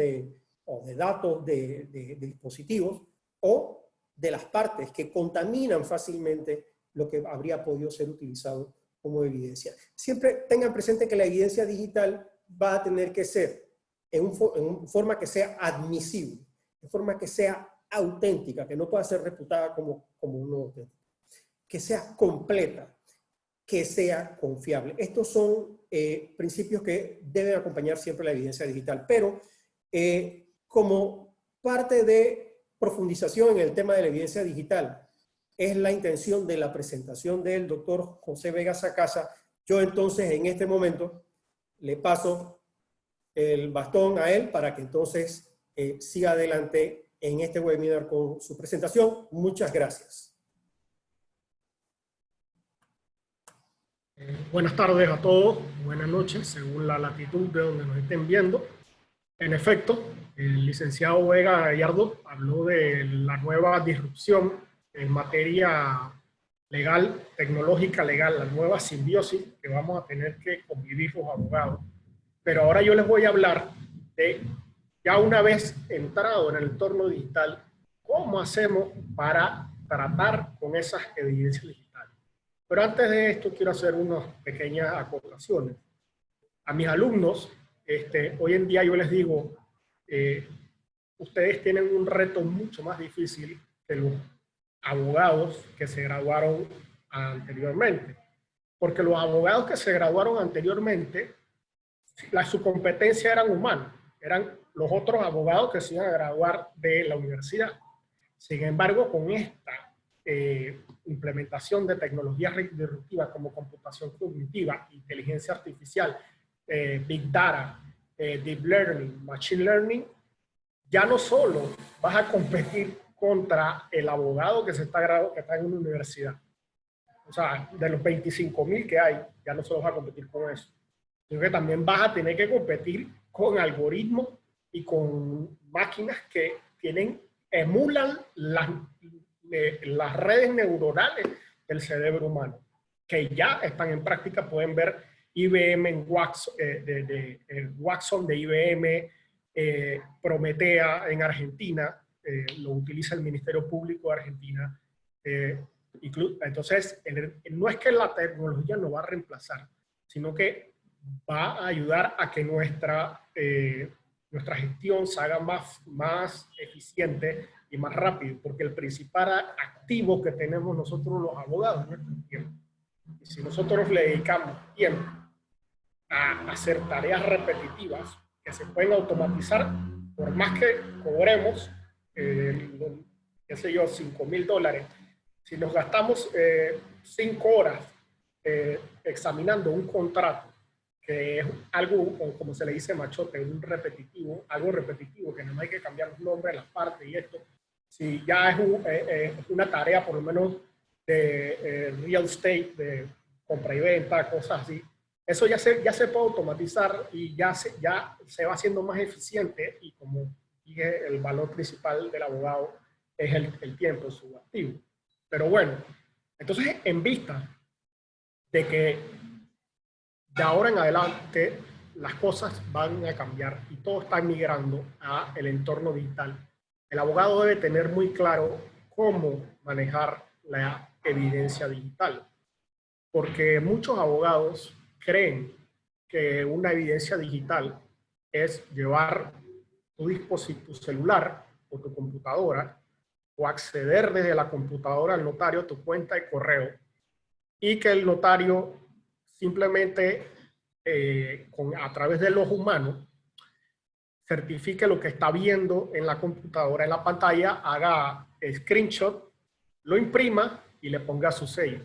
o de datos de dispositivos, o de las partes que contaminan fácilmente lo que habría podido ser utilizado como evidencia. Siempre tengan presente que la evidencia digital va a tener que ser en forma que sea admisible, en forma que sea auténtica, que no pueda ser reputada como no auténtica, que sea completa, que sea confiable. Estos son principios que deben acompañar siempre la evidencia digital, pero como parte de profundización en el tema de la evidencia digital, es la intención de la presentación del doctor José Vega Sacasa. Yo entonces en este momento le paso el bastón a él para que entonces siga adelante en este webinar con su presentación. Muchas gracias. Buenas tardes a todos, buenas noches, según la latitud de donde nos estén viendo. En efecto, el licenciado Vega Gallardo habló de la nueva disrupción en materia legal, tecnológica legal, la nueva simbiosis que vamos a tener que convivir los abogados. Pero ahora yo les voy a hablar de, ya una vez entrado en el entorno digital, cómo hacemos para tratar con esas evidencias digitales. Pero antes de esto quiero hacer unas pequeñas acotaciones. A mis alumnos, hoy en día yo les digo, ustedes tienen un reto mucho más difícil que los abogados que se graduaron anteriormente. Porque los abogados que se graduaron anteriormente, su competencia eran humanos, eran los otros abogados que se iban a graduar de la universidad. Sin embargo, con esta implementación de tecnologías disruptivas como computación cognitiva, inteligencia artificial, Big Data, Deep Learning, Machine Learning, ya no solo vas a competir contra el abogado que está en una universidad. O sea, de los 25.000 que hay, ya no solo vas a competir con eso, sino que también vas a tener que competir con algoritmos y con máquinas que emulan las redes neuronales del cerebro humano, que ya están en práctica. Pueden ver IBM en Watson de IBM, Prometea en Argentina, lo utiliza el Ministerio Público de Argentina. Entonces, no es que la tecnología nos va a reemplazar, sino que va a ayudar a que nuestra gestión se haga más eficiente y más rápido, porque el principal activo que tenemos nosotros los abogados es nuestro tiempo. Y si nosotros le dedicamos tiempo a hacer tareas repetitivas que se pueden automatizar, por más que cobremos, qué sé yo, $5.000, si nos gastamos 5 horas examinando un contrato, que es algo, como se le dice machote, algo repetitivo, que no hay que cambiar los nombres, las partes y esto, si ya es una tarea por lo menos de real estate, de compra y venta, cosas así, eso ya se puede automatizar y ya se va haciendo más eficiente, y como dije, el valor principal del abogado es el tiempo, su activo. Pero bueno, entonces en vista de que de ahora en adelante las cosas van a cambiar y todo está migrando al entorno digital, el abogado debe tener muy claro cómo manejar la evidencia digital. Porque muchos abogados creen que una evidencia digital es llevar tu dispositivo celular o tu computadora o acceder desde la computadora al notario a tu cuenta de correo y que el notario simplemente a través del ojo humano certifique lo que está viendo en la computadora, en la pantalla, haga screenshot, lo imprima y le ponga su sello.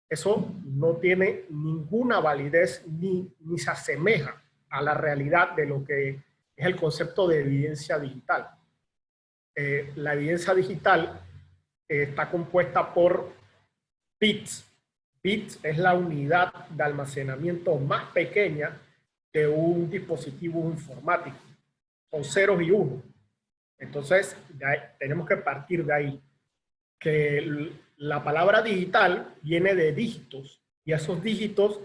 Eso no tiene ninguna validez ni se asemeja a la realidad de lo que es el concepto de evidencia digital. La evidencia digital está compuesta por bits. Bits es la unidad de almacenamiento más pequeña de un dispositivo informático. Son ceros y unos. Entonces, tenemos que partir de ahí. Que la palabra digital viene de dígitos y esos dígitos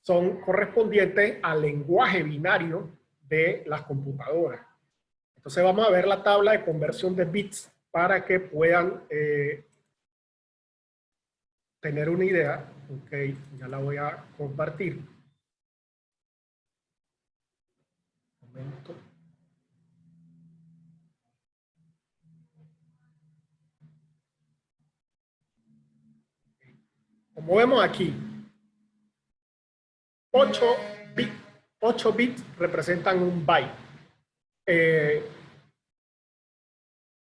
son correspondientes al lenguaje binario de las computadoras. Entonces vamos a ver la tabla de conversión de bits para que puedan tener una idea. Ok, ya la voy a compartir. Un momento. Como vemos aquí, 8 bits representan un byte.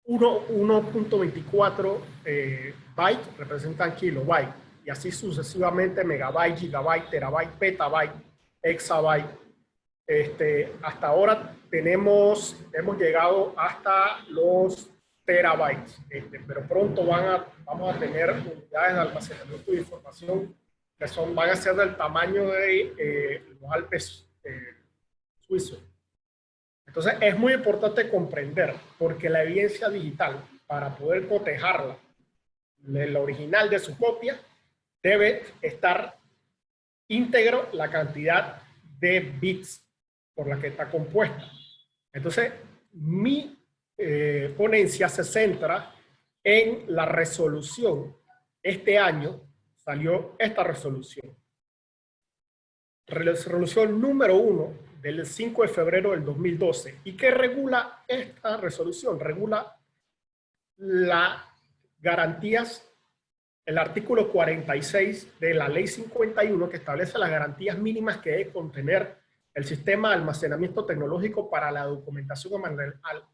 1.24 bytes representan kilobyte. Y así sucesivamente, megabyte, gigabyte, terabyte, petabyte, exabyte. Hasta ahora hemos llegado hasta los terabytes, pero pronto vamos a tener unidades de almacenamiento de información que van a ser del tamaño de los Alpes suizos. Entonces es muy importante comprender, porque la evidencia digital, para poder cotejarla, el original de su copia, debe estar íntegro la cantidad de bits por la que está compuesta. Entonces, mi ponencia se centra en la resolución. Este año salió esta resolución. Resolución número 1 del 5 de febrero del 2012. ¿Y qué regula esta resolución? Regula las garantías, el artículo 46 de la ley 51, que establece las garantías mínimas que debe contener el sistema de almacenamiento tecnológico para la documentación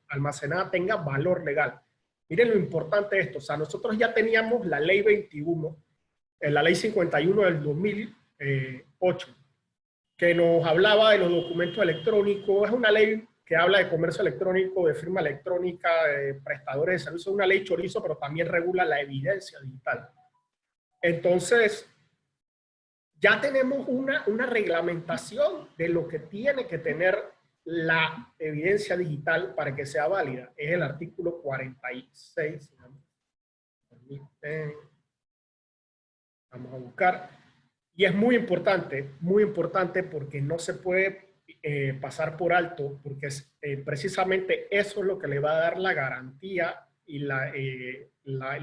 almacenada tenga valor legal. Miren lo importante de esto. O sea, nosotros ya teníamos la ley 21, la ley 51 del 2008, que nos hablaba de los documentos electrónicos. Es una ley que habla de comercio electrónico, de firma electrónica, de prestadores de servicios. Es una ley chorizo, pero también regula la evidencia digital. Entonces, ya tenemos una reglamentación de lo que tiene que tener la evidencia digital para que sea válida. Es el artículo 46. Vamos a buscar. Y es muy importante porque no se puede pasar por alto, porque precisamente eso es lo que le va a dar la garantía y la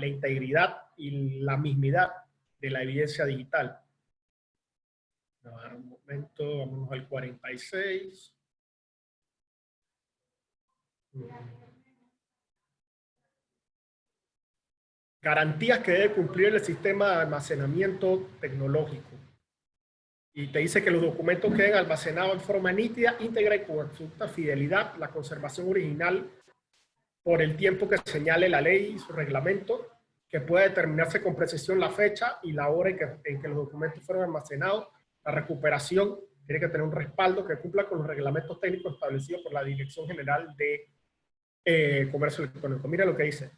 integridad y la mismidad de la evidencia digital. Un momento, vámonos al 46. Garantías que debe cumplir el sistema de almacenamiento tecnológico. Y te dice que los documentos queden almacenados en forma nítida, íntegra y con absoluta fidelidad, la conservación original por el tiempo que señale la ley y su reglamento, que pueda determinarse con precisión la fecha y la hora en que los documentos fueron almacenados. La recuperación tiene que tener un respaldo que cumpla con los reglamentos técnicos establecidos por la Dirección General de Comercio Electrónico. Mira lo que dice.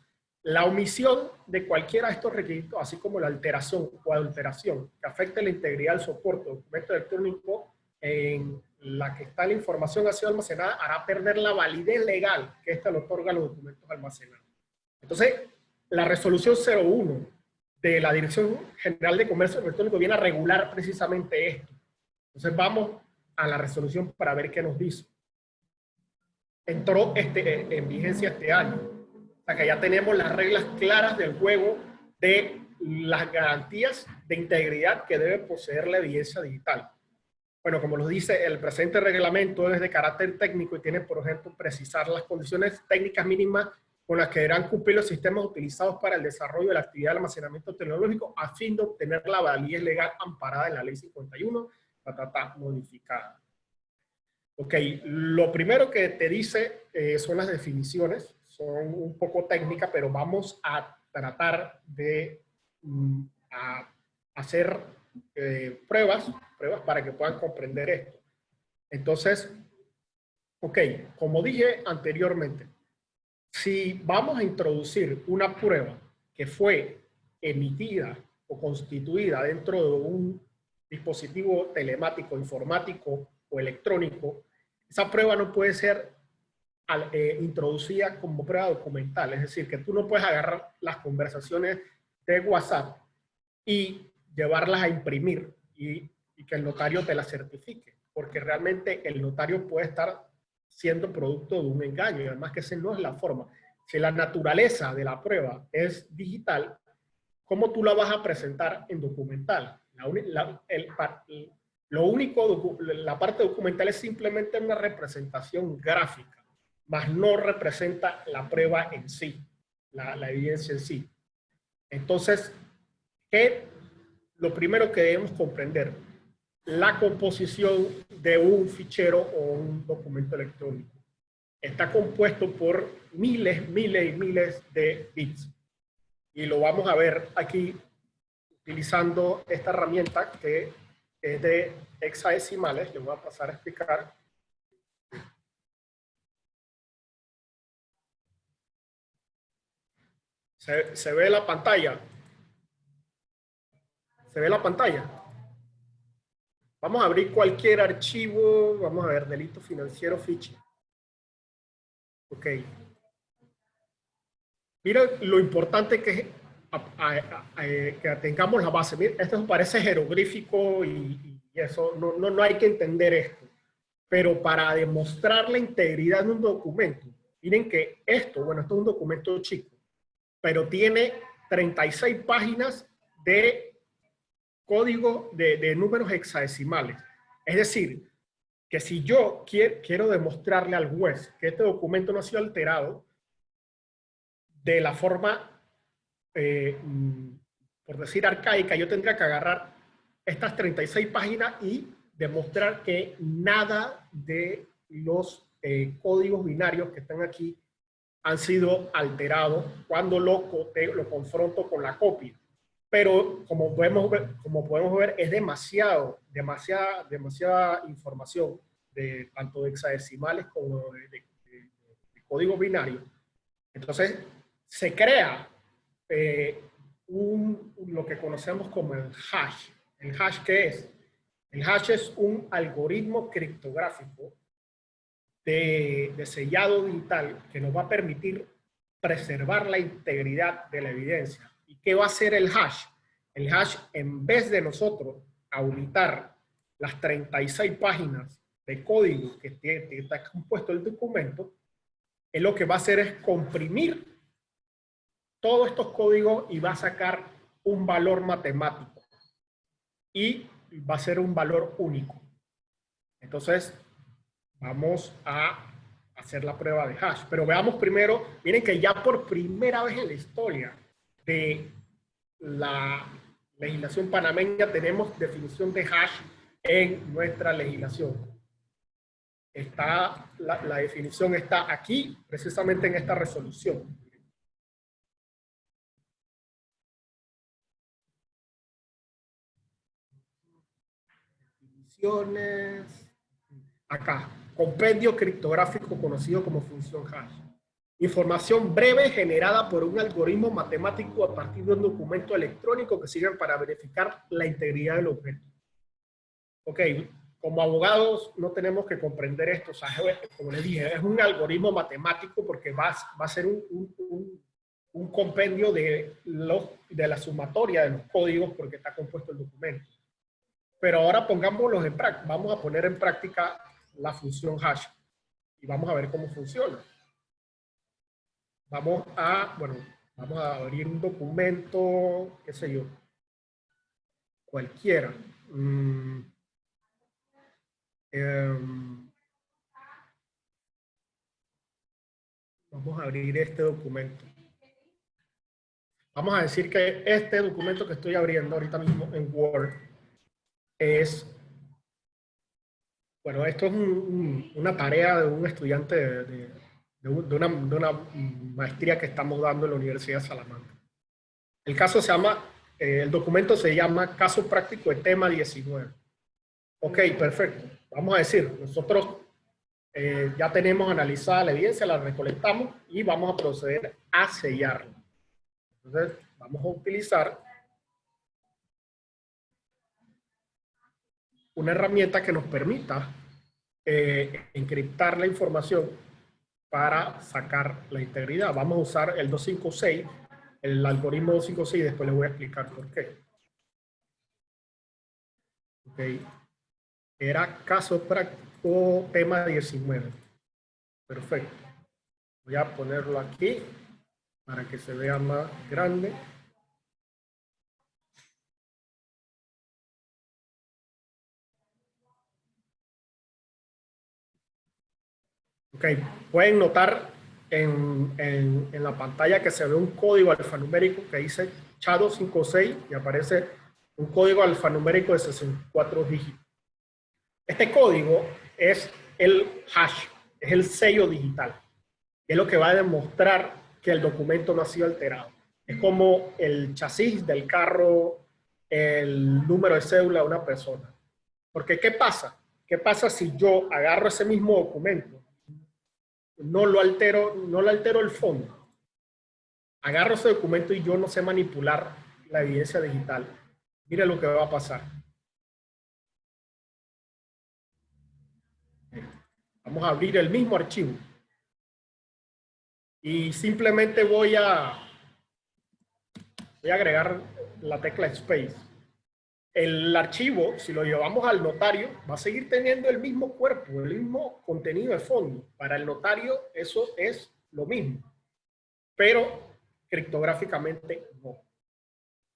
La omisión de cualquiera de estos requisitos, así como la alteración o adulteración que afecte la integridad del soporte o documento electrónico en la que está la información ha sido almacenada, hará perder la validez legal que ésta le otorga a los documentos almacenados. Entonces, la resolución 01 de la Dirección General de Comercio Electrónico viene a regular precisamente esto. Entonces vamos a la resolución para ver qué nos dice. Entró en vigencia este año. O sea que ya tenemos las reglas claras del juego de las garantías de integridad que debe poseer la evidencia digital. Bueno, como lo dice el presente reglamento, es de carácter técnico y tiene, por ejemplo, precisar las condiciones técnicas mínimas con las que deberán cumplir los sistemas utilizados para el desarrollo de la actividad de almacenamiento tecnológico a fin de obtener la validez legal amparada en la Ley 51, modificada. Ok, lo primero que te dice son las definiciones, son un poco técnicas, pero vamos a tratar de hacer pruebas para que puedan comprender esto. Entonces, ok, como dije anteriormente, si vamos a introducir una prueba que fue emitida o constituida dentro de un dispositivo telemático, informático o electrónico, esa prueba no puede ser introducida como prueba documental. Es decir, que tú no puedes agarrar las conversaciones de WhatsApp y llevarlas a imprimir y que el notario te las certifique, porque realmente el notario puede estar siendo producto de un engaño, y además que esa no es la forma. Si la naturaleza de la prueba es digital, ¿cómo tú la vas a presentar en documental? La parte documental es simplemente una representación gráfica, mas no representa la prueba en sí, la evidencia en sí. Entonces, lo primero que debemos comprender, la composición de un fichero o un documento electrónico. Está compuesto por miles y miles de bits. Y lo vamos a ver aquí utilizando esta herramienta que es de hexadecimales. Le voy a pasar a explicar. ¿Se ve la pantalla? ¿Se ve la pantalla? Vamos a abrir cualquier archivo. Vamos a ver, delito financiero, ficha. Ok. Mira lo importante que es que tengamos la base. Mira, esto parece jeroglífico y eso, no hay que entender esto. Pero para demostrar la integridad de un documento, miren que esto es un documento chico, pero tiene 36 páginas de código de números hexadecimales. Es decir, que si yo quiero demostrarle al juez que este documento no ha sido alterado de la forma, por decir arcaica, yo tendría que agarrar estas 36 páginas y demostrar que nada de los códigos binarios que están aquí han sido alterados cuando lo confronto con la copia. Pero como podemos ver es demasiada información, tanto de hexadecimales como de código binario. Entonces se crea lo que conocemos como el hash. ¿El hash qué es? El hash es un algoritmo criptográfico de sellado digital que nos va a permitir preservar la integridad de la evidencia. ¿Y qué va a hacer el hash? El hash, en vez de nosotros auditar las 36 páginas de código que está compuesto el documento, él lo que va a hacer es comprimir todos estos códigos y va a sacar un valor matemático. Y va a ser un valor único. Entonces, vamos a hacer la prueba de hash. Pero veamos primero, miren que ya por primera vez en la historia de la legislación panameña tenemos definición de hash en nuestra legislación. La definición está aquí, precisamente en esta resolución. Definiciones. Acá, compendio criptográfico conocido como función hash. Información breve generada por un algoritmo matemático a partir de un documento electrónico que sirve para verificar la integridad del objeto. Ok, como abogados no tenemos que comprender esto. O sea, como les dije, es un algoritmo matemático porque va a ser un compendio de la sumatoria de los códigos porque está compuesto el documento. Pero ahora pongámoslos en práctica. Vamos a poner en práctica la función hash y vamos a ver cómo funciona. Vamos Vamos a abrir un documento, qué sé yo, cualquiera. Vamos a abrir este documento. Vamos a decir que este documento que estoy abriendo ahorita mismo en Word es, bueno, esto es una tarea de un estudiante de una maestría que estamos dando en la Universidad de Salamanca. El caso se llama, el documento se llama Caso Práctico de Tema 19. Ok, perfecto. Vamos a decir, nosotros ya tenemos analizada la evidencia, la recolectamos y vamos a proceder a sellarla. Entonces, vamos a utilizar una herramienta que nos permita encriptar la información para sacar la integridad. Vamos a usar el 256, el algoritmo 256, después les voy a explicar por qué. Okay. Era caso práctico tema 19. Perfecto. Voy a ponerlo aquí para que se vea más grande. Ok, pueden notar en la pantalla que se ve un código alfanumérico que dice SHA-256 y aparece un código alfanumérico de 64 dígitos. Este código es el hash, es el sello digital. Es lo que va a demostrar que el documento no ha sido alterado. Es como el chasis del carro, el número de cédula de una persona. Porque ¿qué pasa? ¿Qué pasa si yo agarro ese mismo documento? No lo altero el fondo. Agarro ese documento y yo no sé manipular la evidencia digital. Mire lo que va a pasar. Vamos a abrir el mismo archivo. Y simplemente voy a agregar la tecla Space. El archivo, si lo llevamos al notario, va a seguir teniendo el mismo cuerpo, el mismo contenido de fondo. Para el notario eso es lo mismo, pero criptográficamente no.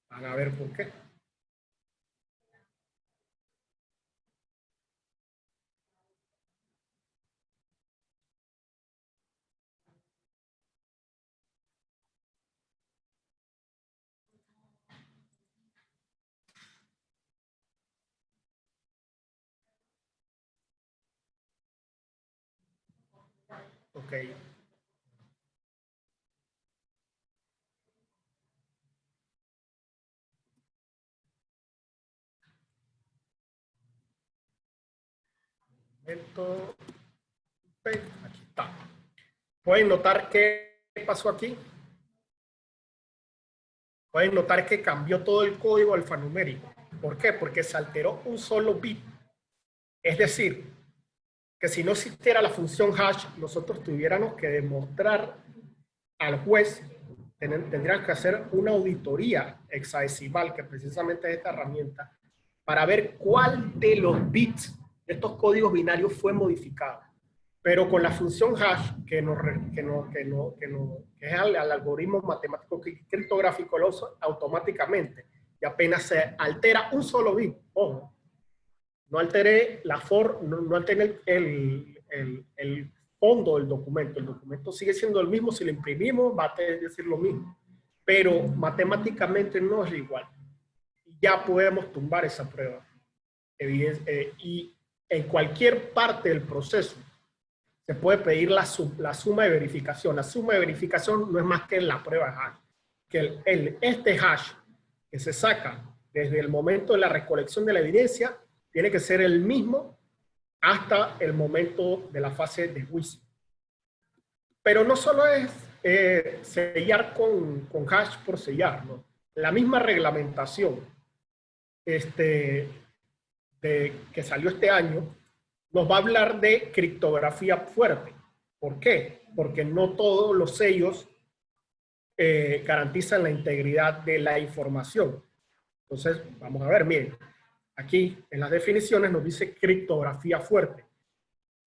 Van a ver por qué. Ok. Aquí está. Pueden notar qué pasó aquí. Pueden notar que cambió todo el código alfanumérico. ¿Por qué? Porque se alteró un solo bit. Es decir, que si no existiera la función hash, nosotros tuviéramos que demostrar al juez, tendrían que hacer una auditoría hexadecimal, que precisamente es esta herramienta, para ver cuál de los bits de estos códigos binarios fue modificado. Pero con la función hash, que es al algoritmo matemático criptográfico, lo usa automáticamente. Y apenas se altera un solo bit, ojo, no alteré no alteré el fondo del documento. El documento sigue siendo el mismo. Si lo imprimimos, va a decir lo mismo. Pero matemáticamente no es igual. Ya podemos tumbar esa prueba. Y en cualquier parte del proceso se puede pedir la suma de verificación. La suma de verificación no es más que la prueba de hash. Que este hash que se saca desde el momento de la recolección de la evidencia tiene que ser el mismo hasta el momento de la fase de juicio. Pero no solo es sellar con hash por sellar, ¿no? La misma reglamentación que salió este año nos va a hablar de criptografía fuerte. ¿Por qué? Porque no todos los sellos garantizan la integridad de la información. Entonces, vamos a ver, miren. Aquí en las definiciones nos dice criptografía fuerte.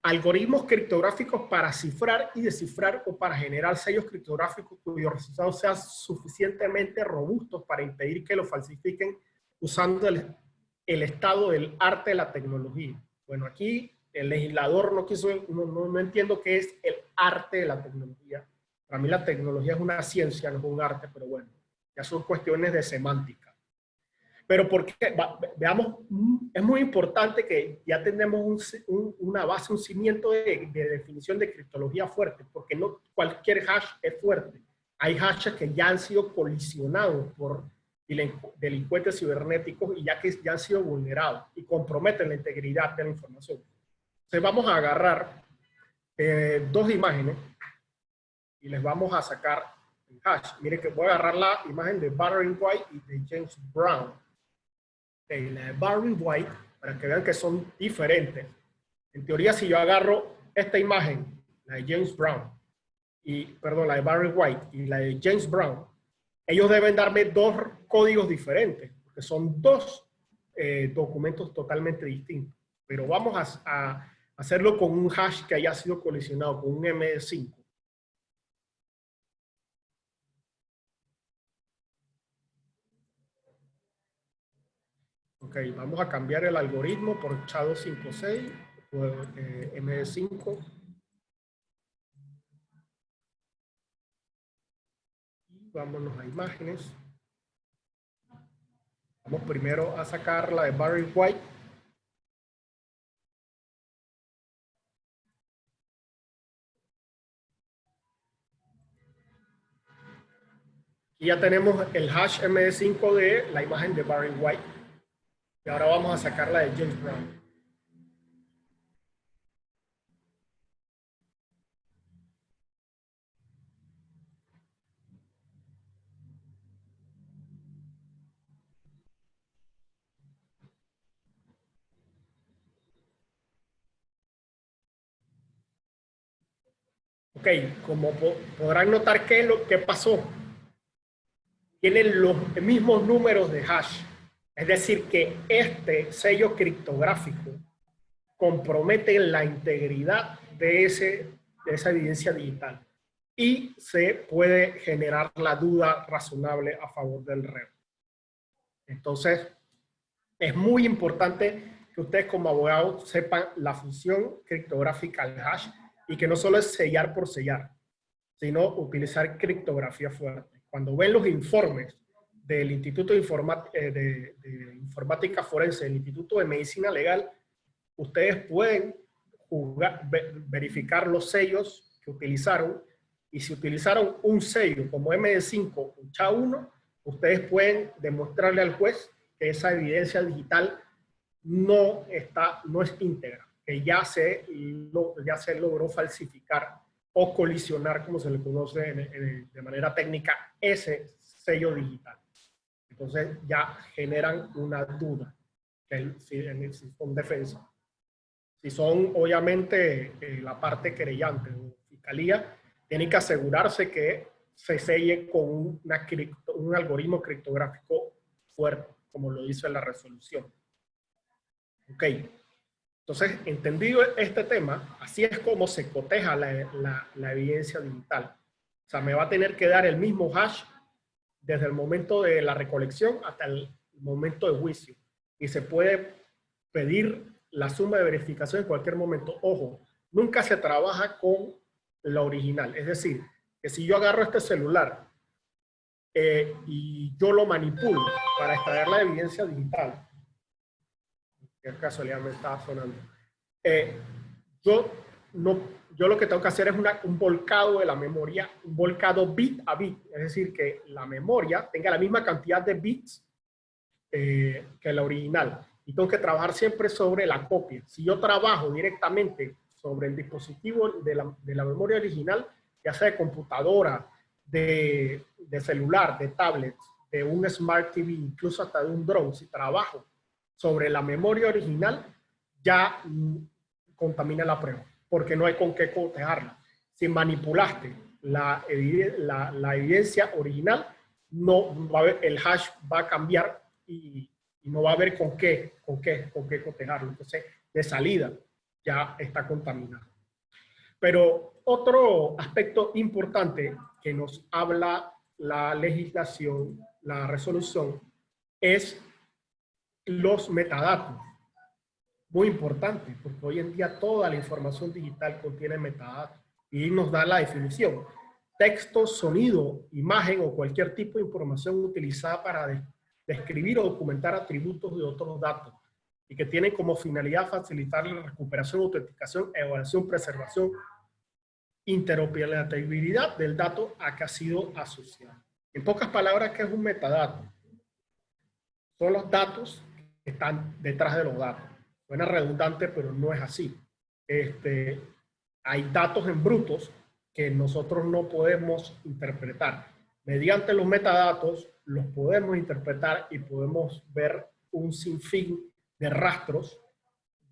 algoritmos criptográficos para cifrar y descifrar o para generar sellos criptográficos cuyos resultados sean suficientemente robustos para impedir que lo falsifiquen usando el estado del arte de la tecnología. Bueno, aquí el legislador no quiso, no entiendo qué es el arte de la tecnología. Para mí la tecnología es una ciencia, no es un arte, pero bueno, ya son cuestiones de semántica. Pero porque, veamos, es muy importante que ya tenemos una base, un cimiento de definición de criptología fuerte, porque no cualquier hash es fuerte. Hay hashes que ya han sido colisionados por delincuentes cibernéticos y ya han sido vulnerados y comprometen la integridad de la información. Entonces vamos a agarrar dos imágenes y les vamos a sacar el hash. Miren que voy a agarrar la imagen de Barry White y de James Brown. La de Barry White, para que vean que son diferentes. En teoría, si yo agarro esta imagen, la de James Brown, la de Barry White y la de James Brown, ellos deben darme dos códigos diferentes, porque son dos documentos totalmente distintos. Pero vamos a hacerlo con un hash que haya sido colisionado, con un MD5. Ok, vamos a cambiar el algoritmo por SHA-256, por MD5. Y vámonos a imágenes. Vamos primero a sacar la de Barry White. Y ya tenemos el hash MD5 de la imagen de Barry White. Y ahora vamos a sacar la de James Brown. Ok, como podrán notar, ¿qué pasó? Tienen los mismos números de hash. Es decir, que este sello criptográfico compromete la integridad de esa evidencia digital y se puede generar la duda razonable a favor del reo. Entonces, es muy importante que ustedes como abogados sepan la función criptográfica del hash y que no solo es sellar por sellar, sino utilizar criptografía fuerte. Cuando ven los informes del Instituto de Informática Forense, del Instituto de Medicina Legal, ustedes pueden verificar los sellos que utilizaron, y si utilizaron un sello como MD5 o SHA-1, ustedes pueden demostrarle al juez que esa evidencia digital no es íntegra, que ya se logró falsificar o colisionar, como se le conoce de manera técnica, ese sello digital. Entonces ya generan una duda si son defensa. Si son, obviamente, la parte querellante o fiscalía, tienen que asegurarse que se selle con un algoritmo criptográfico fuerte, como lo dice la resolución. Ok. Entonces, entendido este tema, así es como se coteja la evidencia digital. O sea, me va a tener que dar el mismo hash desde el momento de la recolección hasta el momento de juicio. Y se puede pedir la suma de verificación en cualquier momento. Ojo, nunca se trabaja con la original. Es decir, que si yo agarro este celular y yo lo manipulo para extraer la evidencia digital, que casualidad me estaba sonando, yo lo que tengo que hacer es un volcado de la memoria, un volcado bit a bit, es decir, que la memoria tenga la misma cantidad de bits que la original. Y tengo que trabajar siempre sobre la copia. Si yo trabajo directamente sobre el dispositivo de la memoria original, ya sea de computadora, de celular, de tablet, de un Smart TV, incluso hasta de un drone, si trabajo sobre la memoria original, ya contamina la prueba, porque no hay con qué cotejarla. Si manipulaste la evidencia original, no va a haber, el hash va a cambiar y no va a haber con qué cotejarlo. Entonces, de salida, ya está contaminado. Pero otro aspecto importante que nos habla la legislación, la resolución, es los metadatos. Muy importante, porque hoy en día toda la información digital contiene metadatos y nos da la definición. Texto, sonido, imagen o cualquier tipo de información utilizada para describir o documentar atributos de otros datos y que tienen como finalidad facilitar la recuperación, autenticación, evaluación, preservación, interoperabilidad del dato a que ha sido asociado. En pocas palabras, ¿qué es un metadato? Son los datos que están detrás de los datos. Suena redundante, pero no es así. Hay datos en brutos que nosotros no podemos interpretar. Mediante los metadatos los podemos interpretar y podemos ver un sinfín de rastros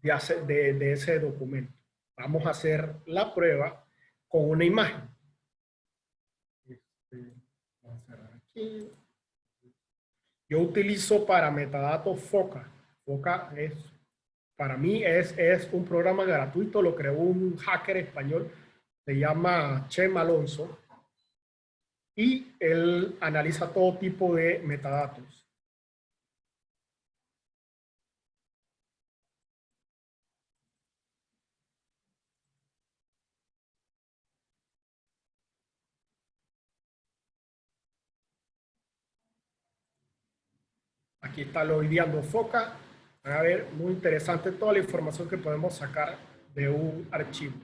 de ese documento. Vamos a hacer la prueba con una imagen. Vamos a cerrar aquí. Yo utilizo para metadatos Foca. Foca para mí es un programa gratuito, lo creó un hacker español, se llama Chem Alonso, y él analiza todo tipo de metadatos. Aquí está lo ideando Foca. Van a ver, muy interesante toda la información que podemos sacar de un archivo.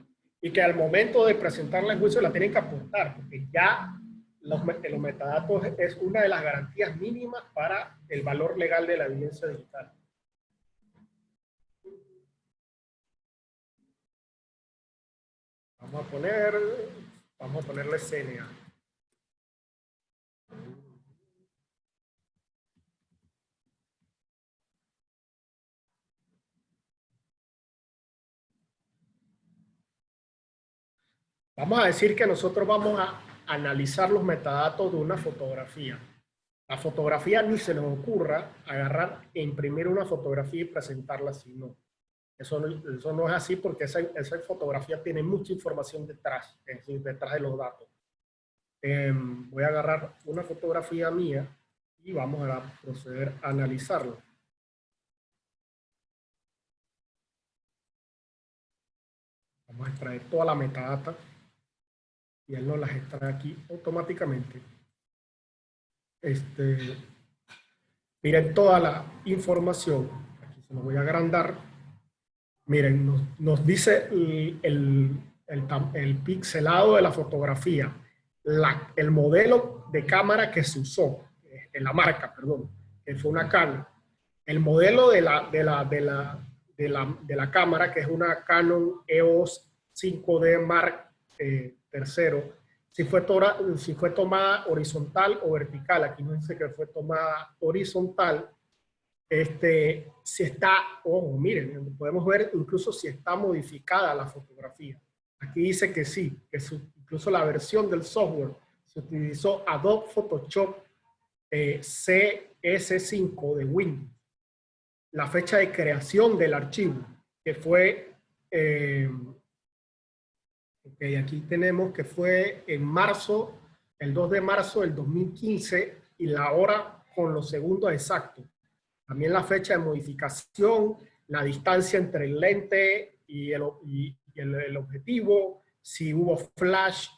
Y que al momento de presentarla en juicio la tienen que aportar, porque ya los metadatos es una de las garantías mínimas para el valor legal de la evidencia digital. Vamos a ponerle CNA. Vamos a decir que nosotros vamos a analizar los metadatos de una fotografía. La fotografía ni se nos ocurra agarrar e imprimir una fotografía y presentarla así, no. Eso no es así porque esa fotografía tiene mucha información detrás, es decir, detrás de los datos. Voy a agarrar una fotografía mía y vamos a proceder a analizarla. Vamos a extraer toda la metadata y él nos las extrae aquí automáticamente. Miren toda la información. Aquí se lo voy a agrandar. Miren, nos dice el pixelado de la fotografía, el modelo de cámara que se usó, la marca, perdón, que fue una Canon. El modelo de la cámara, que es una Canon EOS 5D Mark III, si fue tomada horizontal o vertical. Aquí nos dice que fue tomada horizontal. Si está, miren, podemos ver incluso si está modificada la fotografía. Aquí dice que sí, que incluso la versión del software se utilizó Adobe Photoshop CS5 de Windows. La fecha de creación del archivo, que fue, aquí tenemos que fue en marzo, el 2 de marzo del 2015, y la hora con los segundos exactos. También la fecha de modificación, la distancia entre el lente y el objetivo, si hubo flash,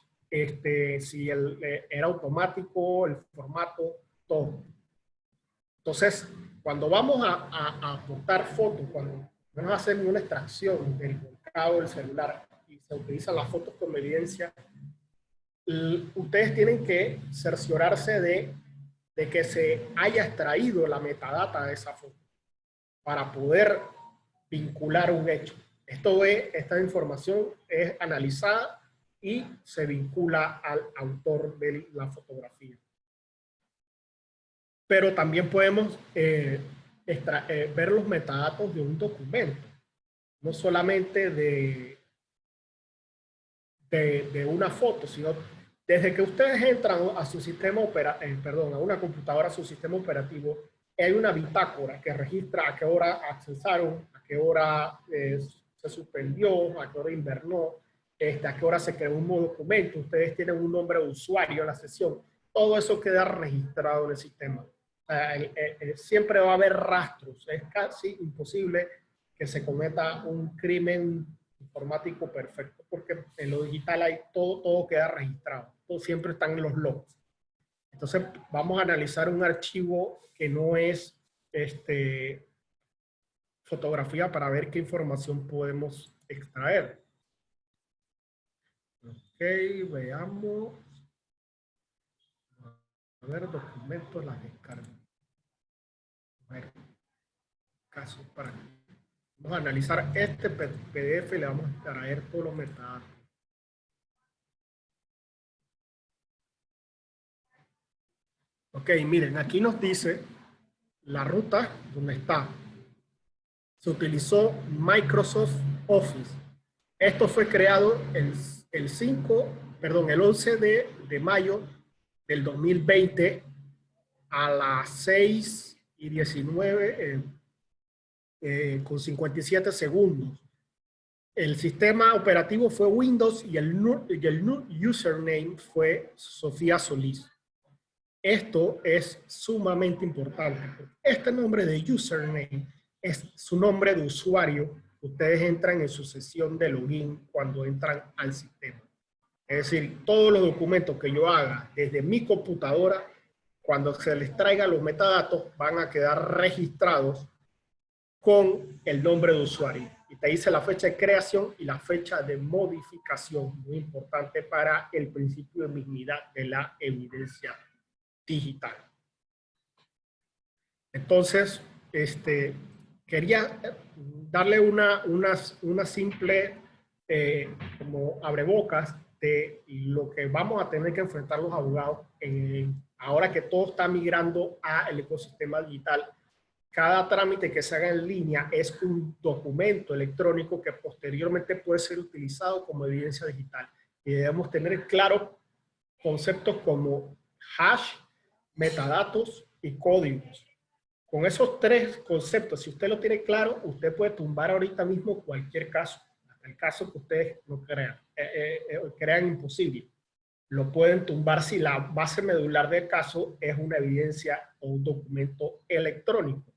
si era automático, el formato, todo. Entonces, cuando vamos a aportar fotos, cuando vamos a hacer una extracción del volcado del celular y se utilizan las fotos como evidencia, ustedes tienen que cerciorarse de que se haya extraído la metadata de esa foto para poder vincular un hecho. Esta información es analizada y se vincula al autor de la fotografía. Pero también podemos ver los metadatos de un documento, no solamente de una foto, sino desde que ustedes entran a su sistema a una computadora, a su sistema operativo, hay una bitácora que registra a qué hora accesaron, a qué hora se suspendió, a qué hora invernó, a qué hora se creó un nuevo documento, ustedes tienen un nombre de usuario en la sesión, todo eso queda registrado en el sistema. Siempre va a haber rastros, es casi imposible que se cometa un crimen informático perfecto, porque en lo digital hay todo queda registrado, todo siempre están en los logs. Entonces vamos a analizar un archivo que no es fotografía para ver qué información podemos extraer. Ok, veamos. A ver, documentos, las descargas. A ver, casos para... Vamos a analizar este PDF y le vamos a extraer todos los metadatos. Ok, miren, aquí nos dice la ruta donde está. Se utilizó Microsoft Office. Esto fue creado el 11 de mayo del 2020 a las 6:19 con 57 segundos. El sistema operativo fue Windows y el username fue Sofía Solís. Esto es sumamente importante. Este nombre de username es su nombre de usuario. Ustedes entran en su sesión de login cuando entran al sistema. Es decir, todos los documentos que yo haga desde mi computadora, cuando se les traiga los metadatos, van a quedar registrados con el nombre de usuario. Y te dice la fecha de creación y la fecha de modificación, muy importante para el principio de mismidad de la evidencia digital. Entonces, quería darle una simple como abrebocas de lo que vamos a tener que enfrentar los abogados ahora que todo está migrando al ecosistema digital. Cada trámite que se haga en línea es un documento electrónico que posteriormente puede ser utilizado como evidencia digital. Y debemos tener claros conceptos como hash, metadatos y códigos. Con esos tres conceptos, si usted lo tiene claro, usted puede tumbar ahorita mismo cualquier caso, hasta el caso que ustedes no crean imposible. Lo pueden tumbar si la base medular del caso es una evidencia o un documento electrónico.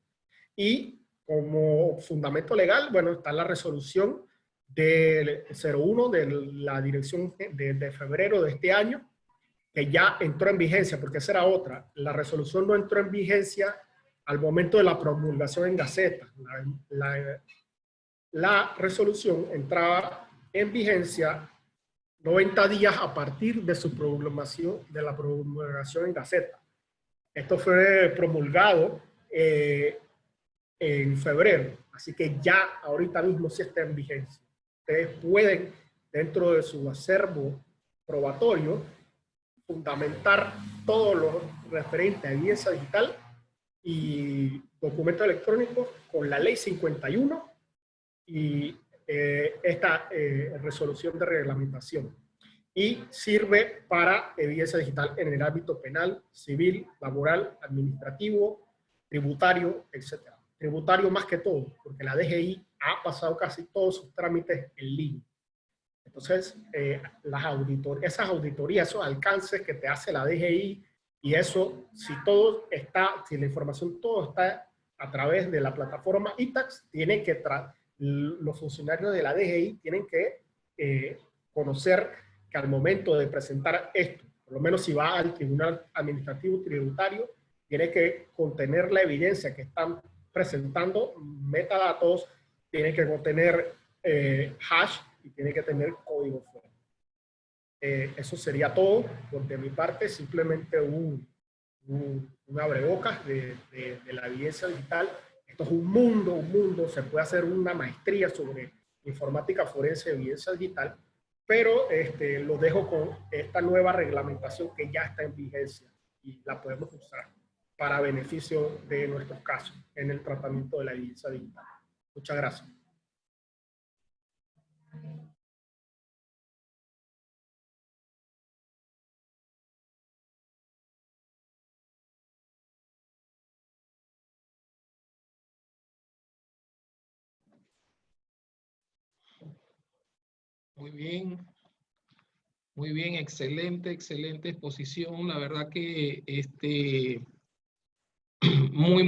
Y como fundamento legal, bueno, está la resolución del 01 de la dirección de febrero de este año, que ya entró en vigencia, porque esa era otra. La resolución no entró en vigencia al momento de la promulgación en Gaceta. La resolución entraba en vigencia 90 días a partir de su promulgación, de la promulgación en Gaceta. Esto fue promulgado en febrero, así que ya ahorita mismo sí está en vigencia. Ustedes pueden, dentro de su acervo probatorio, fundamentar todo lo referente a evidencia digital y documentos electrónicos con la ley 51 y esta resolución de reglamentación. Y sirve para evidencia digital en el ámbito penal, civil, laboral, administrativo, tributario, etc. Tributario más que todo, porque la DGI ha pasado casi todos sus trámites en línea. Entonces, esas auditorías, esos alcances que te hace la DGI, y eso, si la información todo está a través de la plataforma ITAX, los funcionarios de la DGI tienen que conocer que al momento de presentar esto, por lo menos si va al Tribunal Administrativo Tributario, tiene que contener la evidencia que están presentando, metadatos, tiene que contener hash y tiene que tener código fuente. Eso sería todo de mi parte, simplemente un abrebocas de la evidencia digital. Esto es un mundo, se puede hacer una maestría sobre informática forense de evidencia digital, pero lo dejo con esta nueva reglamentación que ya está en vigencia y la podemos usar para beneficio de nuestros casos en el tratamiento de la evidencia digital. Muchas gracias. muy bien, excelente, excelente exposición. La verdad que muy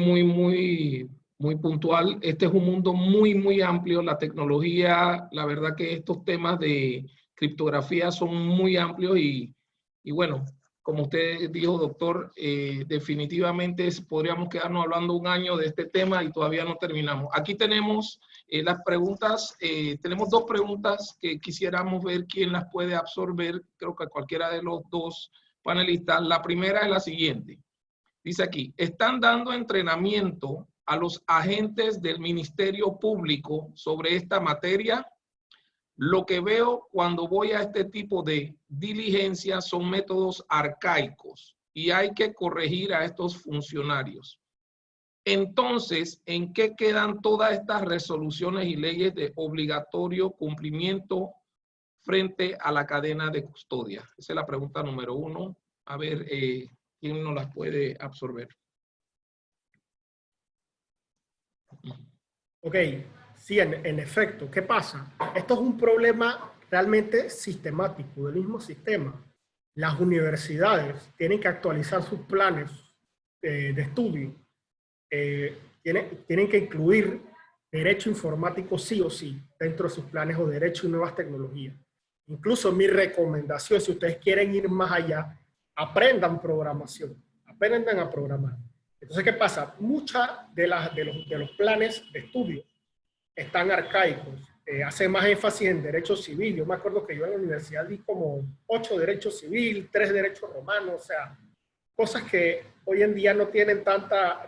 puntual. Este es un mundo muy amplio. La tecnología, la verdad que estos temas de criptografía son muy amplios y bueno, como usted dijo, doctor, definitivamente podríamos quedarnos hablando un año de este tema y todavía no terminamos. Aquí tenemos las preguntas, tenemos dos preguntas que quisiéramos ver quién las puede absorber, creo que cualquiera de los dos panelistas. La primera es la siguiente. Dice aquí, ¿están dando entrenamiento a los agentes del Ministerio Público sobre esta materia? Lo que veo cuando voy a este tipo de diligencias son métodos arcaicos y hay que corregir a estos funcionarios. Entonces, ¿en qué quedan todas estas resoluciones y leyes de obligatorio cumplimiento frente a la cadena de custodia? Esa es la pregunta número 1. A ver, ¿quién nos las puede absorber? Ok, sí, en efecto. ¿Qué pasa? Esto es un problema realmente sistemático del mismo sistema. Las universidades tienen que actualizar sus planes de estudio. Tienen que incluir derecho informático sí o sí dentro de sus planes o derecho y nuevas tecnologías. Incluso mi recomendación, si ustedes quieren ir más allá, aprendan programación, aprendan a programar. Entonces, ¿qué pasa? Muchos de los planes de estudio están arcaicos. Hace más énfasis en derecho civil. Yo me acuerdo que yo en la universidad di como 8 derechos civil, 3 derechos romanos, o sea, cosas que hoy en día no tienen tanta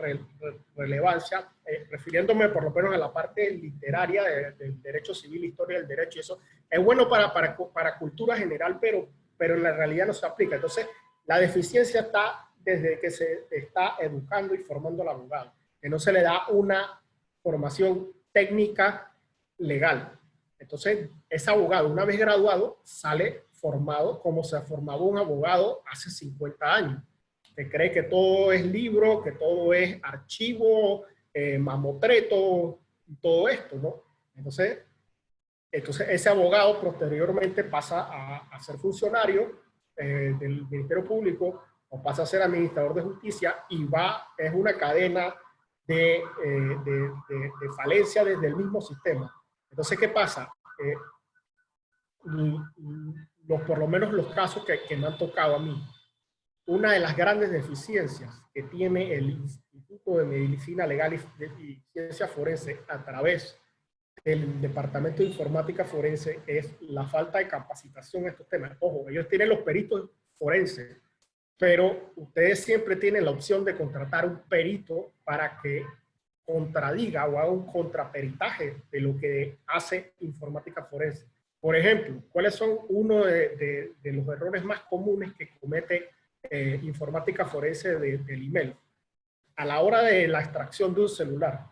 relevancia, refiriéndome por lo menos a la parte literaria del derecho civil, historia del derecho, y eso es bueno para cultura general, pero en la realidad no se aplica. Entonces, la deficiencia está desde que se está educando y formando al abogado, que no se le da una formación técnica legal. Entonces, ese abogado, una vez graduado, sale formado como se formaba un abogado hace 50 años. Que cree que todo es libro, que todo es archivo, mamotreto, y todo esto, ¿no? Entonces ese abogado posteriormente pasa a ser funcionario del Ministerio Público o pasa a ser administrador de justicia y es una cadena de falencia desde el mismo sistema. Entonces, ¿qué pasa? Por lo menos los casos que me han tocado a mí, una de las grandes deficiencias que tiene el Instituto de Medicina Legal y Ciencia Forense a través del Departamento de Informática Forense es la falta de capacitación en estos temas. Ojo, ellos tienen los peritos forenses, pero ustedes siempre tienen la opción de contratar un perito para que contradiga o haga un contraperitaje de lo que hace informática forense. Por ejemplo, ¿cuáles son uno de los errores más comunes que comete informática forense del email? A la hora de la extracción de un celular,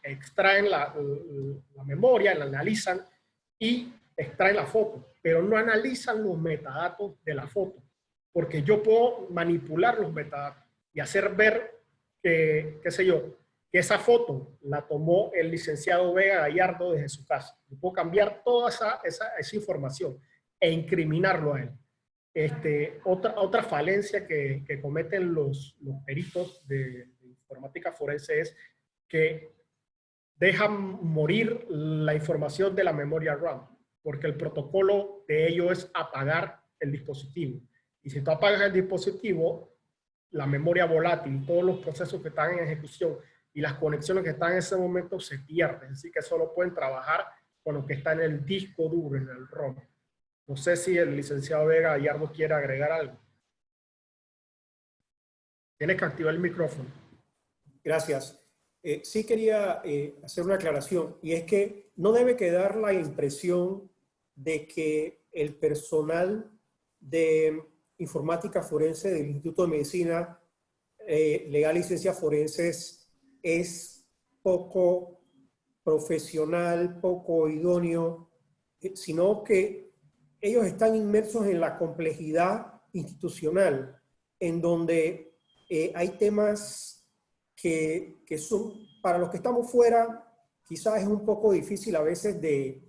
extraen la memoria, la analizan y extraen la foto, pero no analizan los metadatos de la foto, porque yo puedo manipular los metadatos y hacer ver que, qué sé yo, que esa foto la tomó el licenciado Vega Gallardo desde su casa. Yo puedo cambiar toda esa información e incriminarlo a él. Otra falencia que cometen los peritos de informática forense es que dejan morir la información de la memoria RAM, porque el protocolo de ello es apagar el dispositivo. Y si tú apagas el dispositivo, la memoria volátil, todos los procesos que están en ejecución y las conexiones que están en ese momento se pierden. Así que solo pueden trabajar con lo que está en el disco duro, en el ROM. No sé si el licenciado Vega Gallardo quiere agregar algo. Tienes que activar el micrófono. Gracias. Sí quería hacer una aclaración, y es que no debe quedar la impresión de que el personal de informática forense del Instituto de Medicina Legal y Ciencias Forenses es poco profesional, poco idóneo, sino que ellos están inmersos en la complejidad institucional, en donde hay temas que son, para los que estamos fuera, quizás es un poco difícil a veces de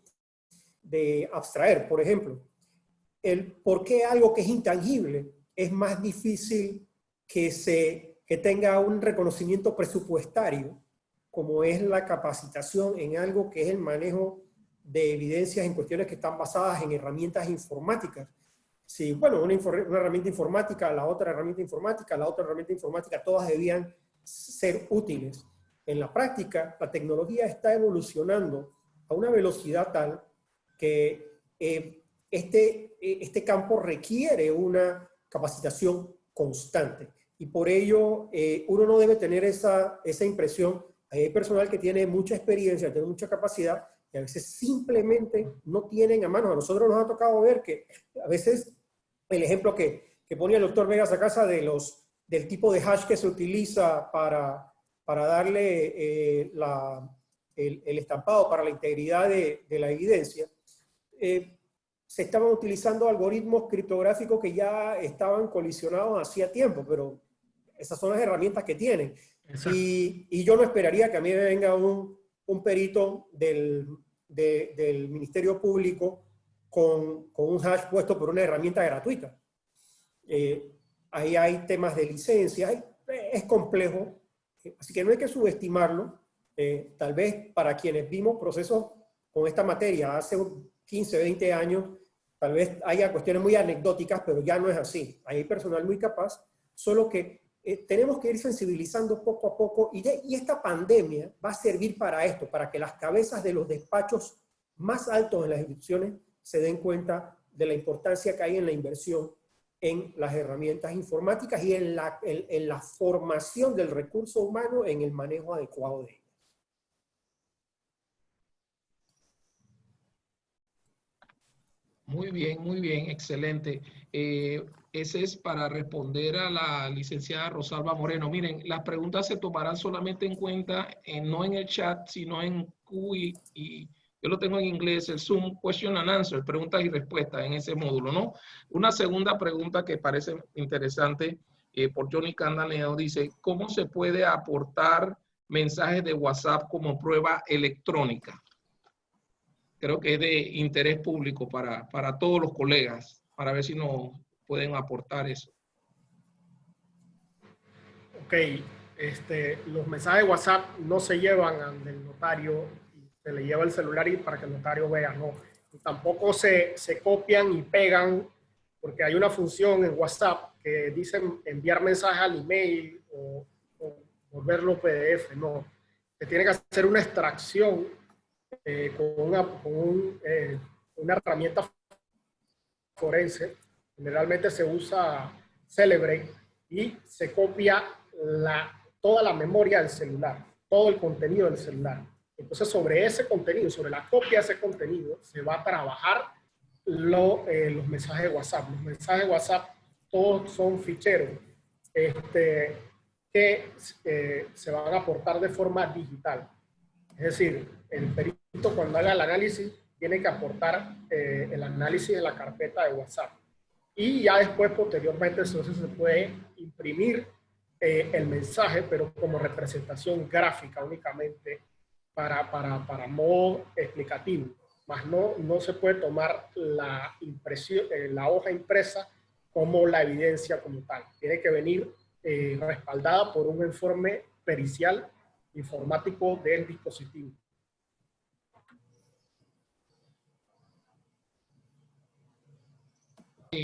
de abstraer. Por ejemplo, el por qué algo que es intangible es más difícil que tenga un reconocimiento presupuestario, como es la capacitación en algo que es el manejo de evidencias en cuestiones que están basadas en herramientas informáticas. Sí, bueno, una herramienta informática, la otra herramienta informática, la otra herramienta informática, todas debían ser útiles. En la práctica, la tecnología está evolucionando a una velocidad tal que este campo requiere una capacitación constante. Y por ello, uno no debe tener esa impresión. Hay personal que tiene mucha experiencia, tiene mucha capacidad, y a veces simplemente no tienen a mano. A nosotros nos ha tocado ver que a veces el ejemplo que ponía el doctor Vega Sacasa del tipo de hash que se utiliza para darle el estampado para la integridad de la evidencia, se estaban utilizando algoritmos criptográficos que ya estaban colisionados hacía tiempo, pero esas son las herramientas que tienen. Y yo no esperaría que a mí me venga un perito del Ministerio Público con un hash puesto por una herramienta gratuita. Ahí hay temas de licencia, es complejo, así que no hay que subestimarlo. Tal vez para quienes vimos procesos con esta materia hace 15, 20 años, tal vez haya cuestiones muy anecdóticas, pero ya no es así. Hay personal muy capaz, solo que tenemos que ir sensibilizando poco a poco, y esta pandemia va a servir para esto, para que las cabezas de los despachos más altos en las instituciones se den cuenta de la importancia que hay en la inversión en las herramientas informáticas y en la formación del recurso humano en el manejo adecuado de ellas. Muy bien, excelente. Ese es para responder a la licenciada Rosalba Moreno. Miren, las preguntas se tomarán solamente en cuenta, no en el chat, sino en QI, y yo lo tengo en inglés, el Zoom Question and Answer, preguntas y respuestas en ese módulo, ¿no? Una segunda pregunta que parece interesante por Johnny Candaneo dice, ¿cómo se puede aportar mensajes de WhatsApp como prueba electrónica? Creo que es de interés público para todos los colegas, para ver si nos pueden aportar eso. Ok, los mensajes de WhatsApp no se llevan al notario, se le lleva el celular y para que el notario vea, no. Y tampoco se copian y pegan, porque hay una función en WhatsApp que dice enviar mensajes al email o volverlo PDF, no. Se tiene que hacer una extracción con una herramienta forense. Generalmente se usa Celebrate y se copia toda la memoria del celular, todo el contenido del celular. Entonces, sobre ese contenido, sobre la copia de ese contenido, se va a trabajar los mensajes de WhatsApp. Los mensajes de WhatsApp todos son ficheros que se van a aportar de forma digital. Es decir, el perito cuando haga el análisis tiene que aportar el análisis de la carpeta de WhatsApp. Y ya después, posteriormente, entonces se puede imprimir el mensaje, pero como representación gráfica únicamente para modo explicativo. Más no se puede tomar la impresión, la hoja impresa como la evidencia como tal. Tiene que venir respaldada por un informe pericial informático del dispositivo.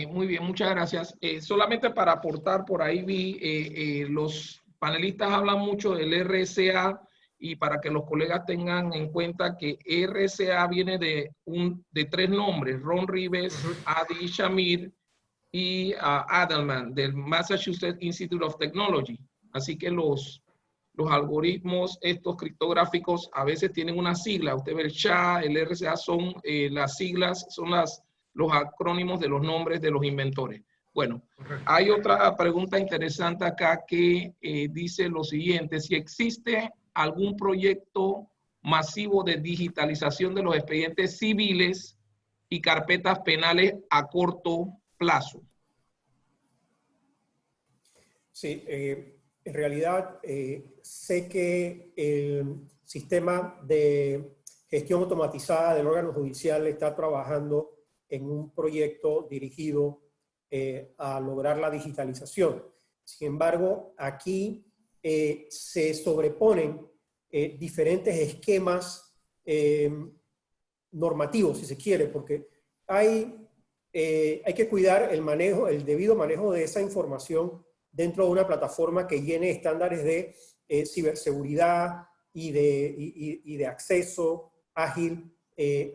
Muy bien, muchas gracias. Solamente para aportar, por ahí vi, los panelistas hablan mucho del RSA, y para que los colegas tengan en cuenta que RSA viene de tres nombres, Ron Rives, Adi Shamir y Adelman, del Massachusetts Institute of Technology. Así que los algoritmos estos criptográficos a veces tienen una sigla. Usted ve el SHA, el RSA, son las siglas, son los acrónimos de los nombres de los inventores. Bueno, hay otra pregunta interesante acá que dice lo siguiente: si existe algún proyecto masivo de digitalización de los expedientes civiles y carpetas penales a corto plazo. Sí, en realidad sé que el sistema de gestión automatizada del órgano judicial está trabajando en un proyecto dirigido a lograr la digitalización. Sin embargo, aquí se sobreponen diferentes esquemas normativos, si se quiere, porque hay que cuidar el debido manejo de esa información dentro de una plataforma que llene estándares de ciberseguridad y de acceso ágil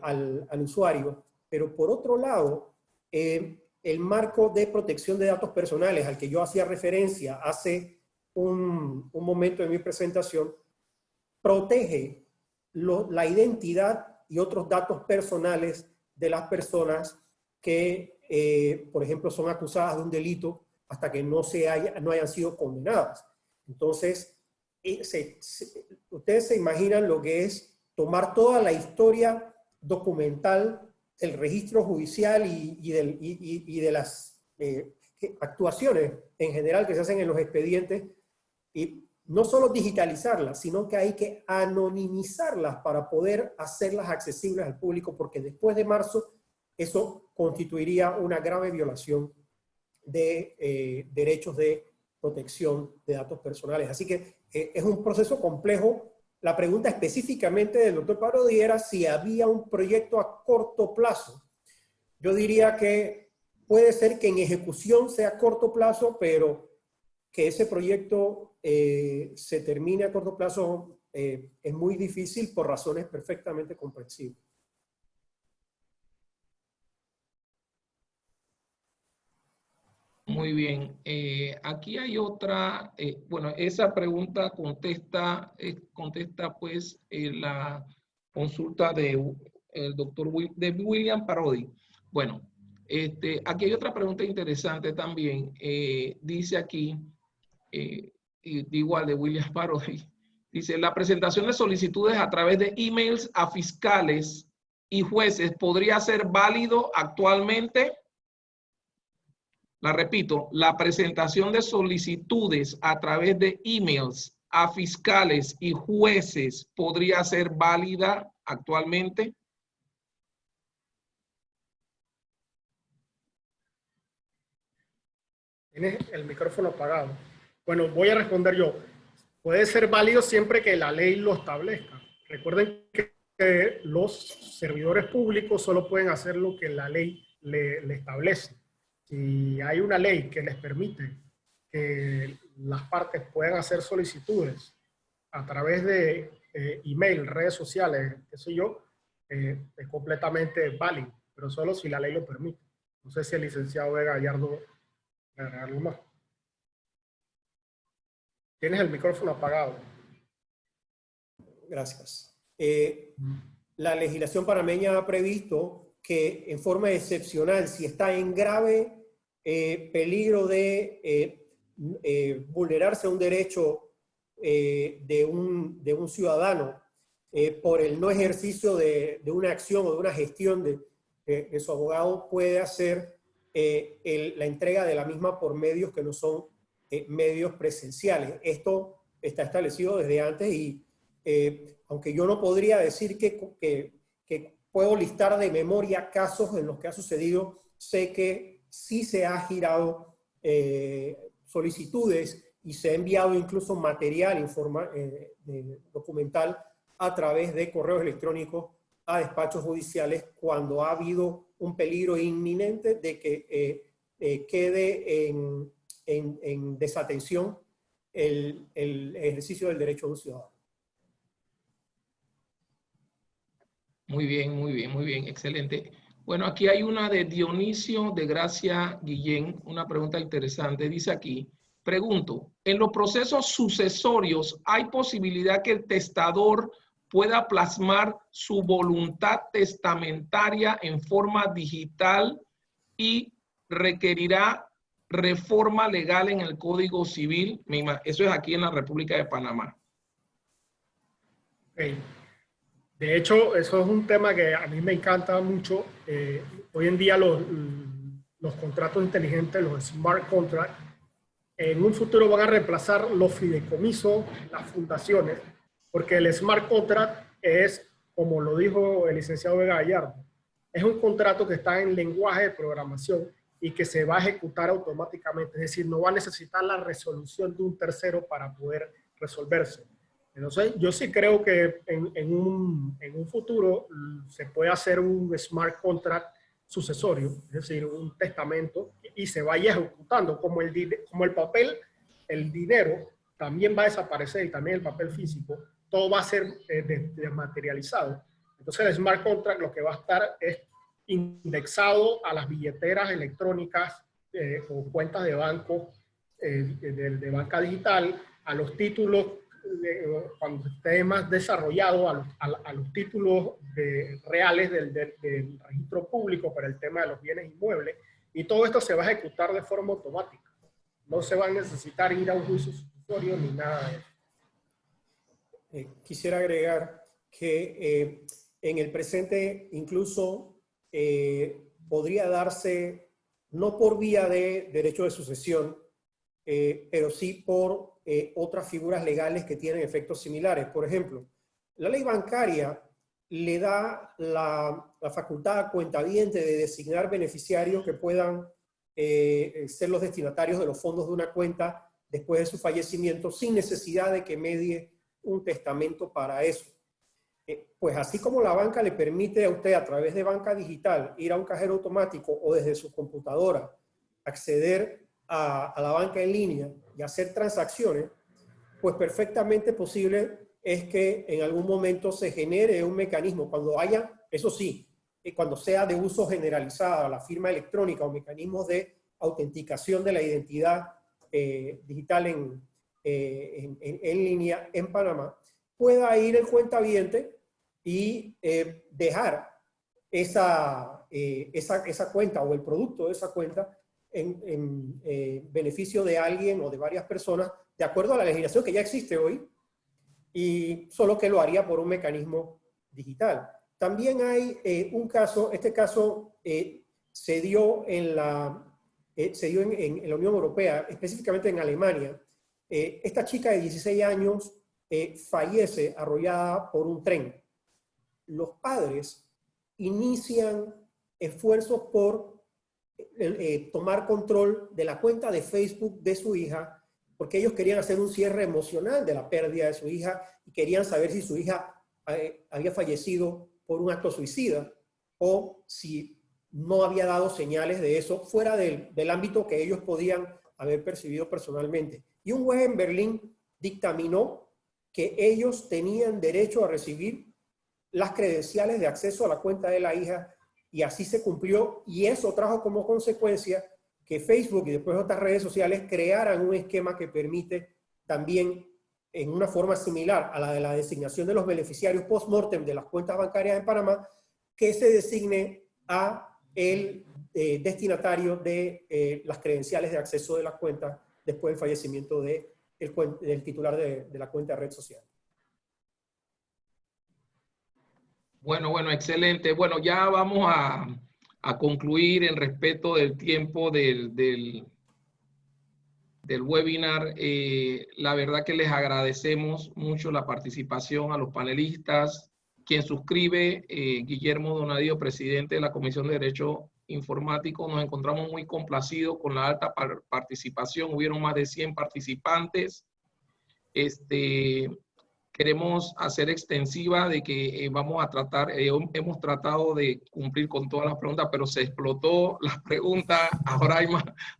al usuario. Pero por otro lado, el marco de protección de datos personales al que yo hacía referencia hace un momento en mi presentación, protege la identidad y otros datos personales de las personas que, por ejemplo, son acusadas de un delito hasta que no hayan sido condenadas. Entonces, ustedes se imaginan lo que es tomar toda la historia documental del registro judicial y de las actuaciones en general que se hacen en los expedientes, y no solo digitalizarlas, sino que hay que anonimizarlas para poder hacerlas accesibles al público, porque después de marzo eso constituiría una grave violación de derechos de protección de datos personales. Así que es un proceso complejo. La pregunta específicamente del doctor Parodi era si había un proyecto a corto plazo. Yo diría que puede ser que en ejecución sea a corto plazo, pero que ese proyecto se termine a corto plazo es muy difícil por razones perfectamente comprensibles. Muy bien. Aquí hay otra, bueno, esa pregunta contesta pues la consulta del doctor William Parodi. Bueno, aquí hay otra pregunta interesante también. Dice aquí, igual de William Parodi, dice, la presentación de solicitudes a través de emails a fiscales y jueces podría ser válido actualmente. La repito, la presentación de solicitudes a través de emails a fiscales y jueces podría ser válida actualmente. Tienes el micrófono apagado. Bueno, voy a responder yo. Puede ser válido siempre que la ley lo establezca. Recuerden que los servidores públicos solo pueden hacer lo que la ley le establece. Si hay una ley que les permite que las partes puedan hacer solicitudes a través de email, redes sociales, qué sé yo, es completamente válido, pero solo si la ley lo permite. No sé si el licenciado Vega Gallardo agregar algo más. Tienes el micrófono apagado. Gracias. La legislación panameña ha previsto que en forma excepcional, si está en grave peligro de vulnerarse un derecho de un ciudadano por el no ejercicio de una acción o de una gestión de su abogado, puede hacer la entrega de la misma por medios que no son medios presenciales. Esto está establecido desde antes y aunque yo no podría decir que puedo listar de memoria casos en los que ha sucedido, sé que sí se ha girado solicitudes y se ha enviado incluso material documental a través de correos electrónicos a despachos judiciales cuando ha habido un peligro inminente de que quede en desatención el ejercicio del derecho de un ciudadano. Muy bien, muy bien, muy bien, excelente. Bueno, aquí hay una de Dionisio de Gracia Guillén, una pregunta interesante. Dice aquí, pregunto, ¿en los procesos sucesorios hay posibilidad que el testador pueda plasmar su voluntad testamentaria en forma digital y requerirá reforma legal en el Código Civil? Eso es aquí en la República de Panamá. Okay. De hecho, eso es un tema que a mí me encanta mucho. Hoy en día los contratos inteligentes, los smart contracts, en un futuro van a reemplazar los fideicomisos, las fundaciones, porque el smart contract es como lo dijo el licenciado Vega Gallardo, es un contrato que está en lenguaje de programación y que se va a ejecutar automáticamente, es decir, no va a necesitar la resolución de un tercero para poder resolverse. Entonces, yo sí creo que en un futuro se puede hacer un smart contract sucesorio, es decir, un testamento, y se vaya ejecutando, como el papel, el dinero también va a desaparecer y también el papel físico, todo va a ser desmaterializado. Entonces el smart contract lo que va a estar es indexado a las billeteras electrónicas o cuentas de banco, de banca digital, a los títulos, cuando esté más desarrollado, a los títulos reales del registro público para el tema de los bienes inmuebles, y todo esto se va a ejecutar de forma automática. No se va a necesitar ir a un juicio sucesorio ni nada de eso. Quisiera agregar que en el presente incluso podría darse, no por vía de derecho de sucesión, pero sí por otras figuras legales que tienen efectos similares. Por ejemplo, la ley bancaria le da la facultad a cuentaviente de designar beneficiarios que puedan ser los destinatarios de los fondos de una cuenta después de su fallecimiento sin necesidad de que medie un testamento para eso. Pues así como la banca le permite a usted a través de banca digital ir a un cajero automático o desde su computadora acceder a la banca en línea y hacer transacciones, pues perfectamente posible es que en algún momento se genere un mecanismo cuando haya, eso sí, cuando sea de uso generalizado la firma electrónica o mecanismos de autenticación de la identidad digital en línea en Panamá, pueda ir el cuentaviente y dejar esa cuenta o el producto de esa cuenta en beneficio de alguien o de varias personas, de acuerdo a la legislación que ya existe hoy, y solo que lo haría por un mecanismo digital. También hay un caso, este caso se dio en la Unión Europea, específicamente en Alemania. Esta chica de 16 años fallece arrollada por un tren. Los padres inician esfuerzos por tomar control de la cuenta de Facebook de su hija, porque ellos querían hacer un cierre emocional de la pérdida de su hija y querían saber si su hija había fallecido por un acto suicida o si no había dado señales de eso fuera del ámbito que ellos podían haber percibido personalmente. Y un juez en Berlín dictaminó que ellos tenían derecho a recibir las credenciales de acceso a la cuenta de la hija, y así se cumplió, y eso trajo como consecuencia que Facebook y después otras redes sociales crearan un esquema que permite también, en una forma similar a la de la designación de los beneficiarios post-mortem de las cuentas bancarias en Panamá, que se designe a el destinatario de las credenciales de acceso de las cuentas después del fallecimiento del titular de la cuenta de red social. Bueno, excelente. Bueno, ya vamos a concluir en respeto del tiempo del webinar. La verdad que les agradecemos mucho la participación a los panelistas. Quien suscribe, Guillermo Donadío, presidente de la Comisión de Derecho Informático. Nos encontramos muy complacidos con la alta participación. Hubieron más de 100 participantes. Queremos hacer extensiva de que vamos a tratar, hemos tratado de cumplir con todas las preguntas, pero se explotó las preguntas, ahora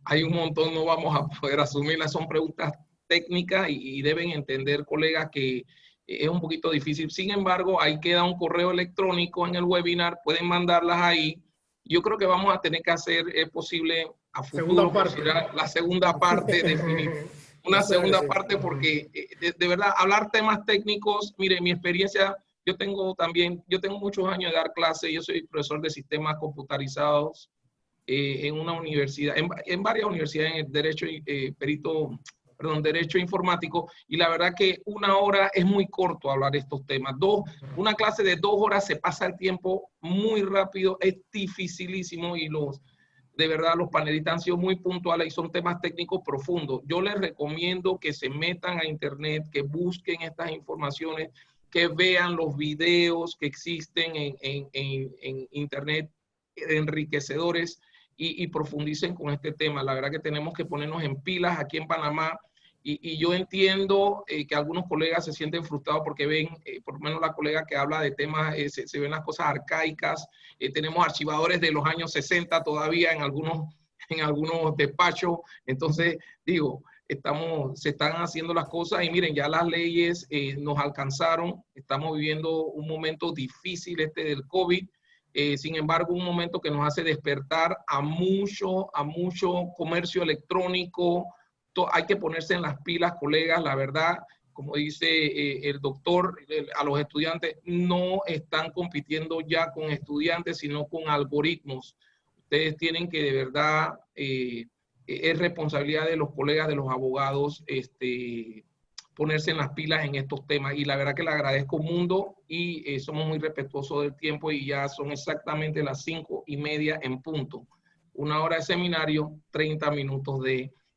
hay un montón, no vamos a poder asumirlas, son preguntas técnicas y deben entender, colegas, que es un poquito difícil. Sin embargo, ahí queda un correo electrónico en el webinar, pueden mandarlas ahí. Yo creo que vamos a tener que hacer, es posible, a futuro, la segunda parte definitiva. Una segunda parte porque de verdad hablar temas técnicos, mire, mi experiencia, yo tengo muchos años de dar clases, yo soy profesor de sistemas computarizados en una universidad, en varias universidades en derecho, derecho informático, y la verdad que una hora es muy corto hablar de estos temas. Una clase de 2 horas se pasa el tiempo muy rápido, es dificilísimo, y de verdad, los panelistas han sido muy puntuales y son temas técnicos profundos. Yo les recomiendo que se metan a internet, que busquen estas informaciones, que vean los videos que existen en internet enriquecedores y profundicen con este tema. La verdad que tenemos que ponernos en pilas aquí en Panamá. Y yo entiendo que algunos colegas se sienten frustrados porque ven, por lo menos la colega que habla de temas, se ven las cosas arcaicas. Tenemos archivadores de los años 60 todavía en algunos despachos. Entonces, digo, se están haciendo las cosas y miren, ya las leyes nos alcanzaron. Estamos viviendo un momento difícil del COVID. Sin embargo, un momento que nos hace despertar a mucho comercio electrónico. Hay que ponerse en las pilas, colegas, la verdad, como dice el doctor, a los estudiantes no están compitiendo ya con estudiantes, sino con algoritmos. Ustedes tienen que de verdad, es responsabilidad de los colegas, de los abogados, ponerse en las pilas en estos temas. Y la verdad que le agradezco mundo y somos muy respetuosos del tiempo y ya son exactamente las 5:30 en punto. 1 hora de seminario, 30 minutos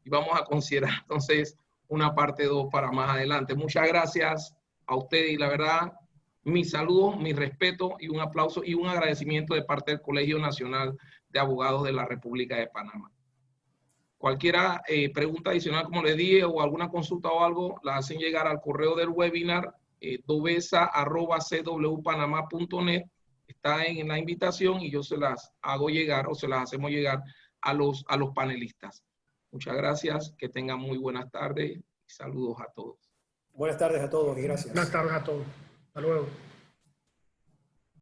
y vamos a considerar entonces una parte 2 para más adelante. Muchas gracias a ustedes y la verdad, mis saludos, mi respeto y un aplauso y un agradecimiento de parte del Colegio Nacional de Abogados de la República de Panamá. Cualquier pregunta adicional, como les dije, o alguna consulta o algo, la hacen llegar al correo del webinar, dovesa@cwpanama.net. Está en la invitación y yo se las hago llegar o se las hacemos llegar a los panelistas. Muchas gracias, que tengan muy buenas tardes y saludos a todos. Buenas tardes a todos y gracias. Buenas tardes a todos. Hasta luego.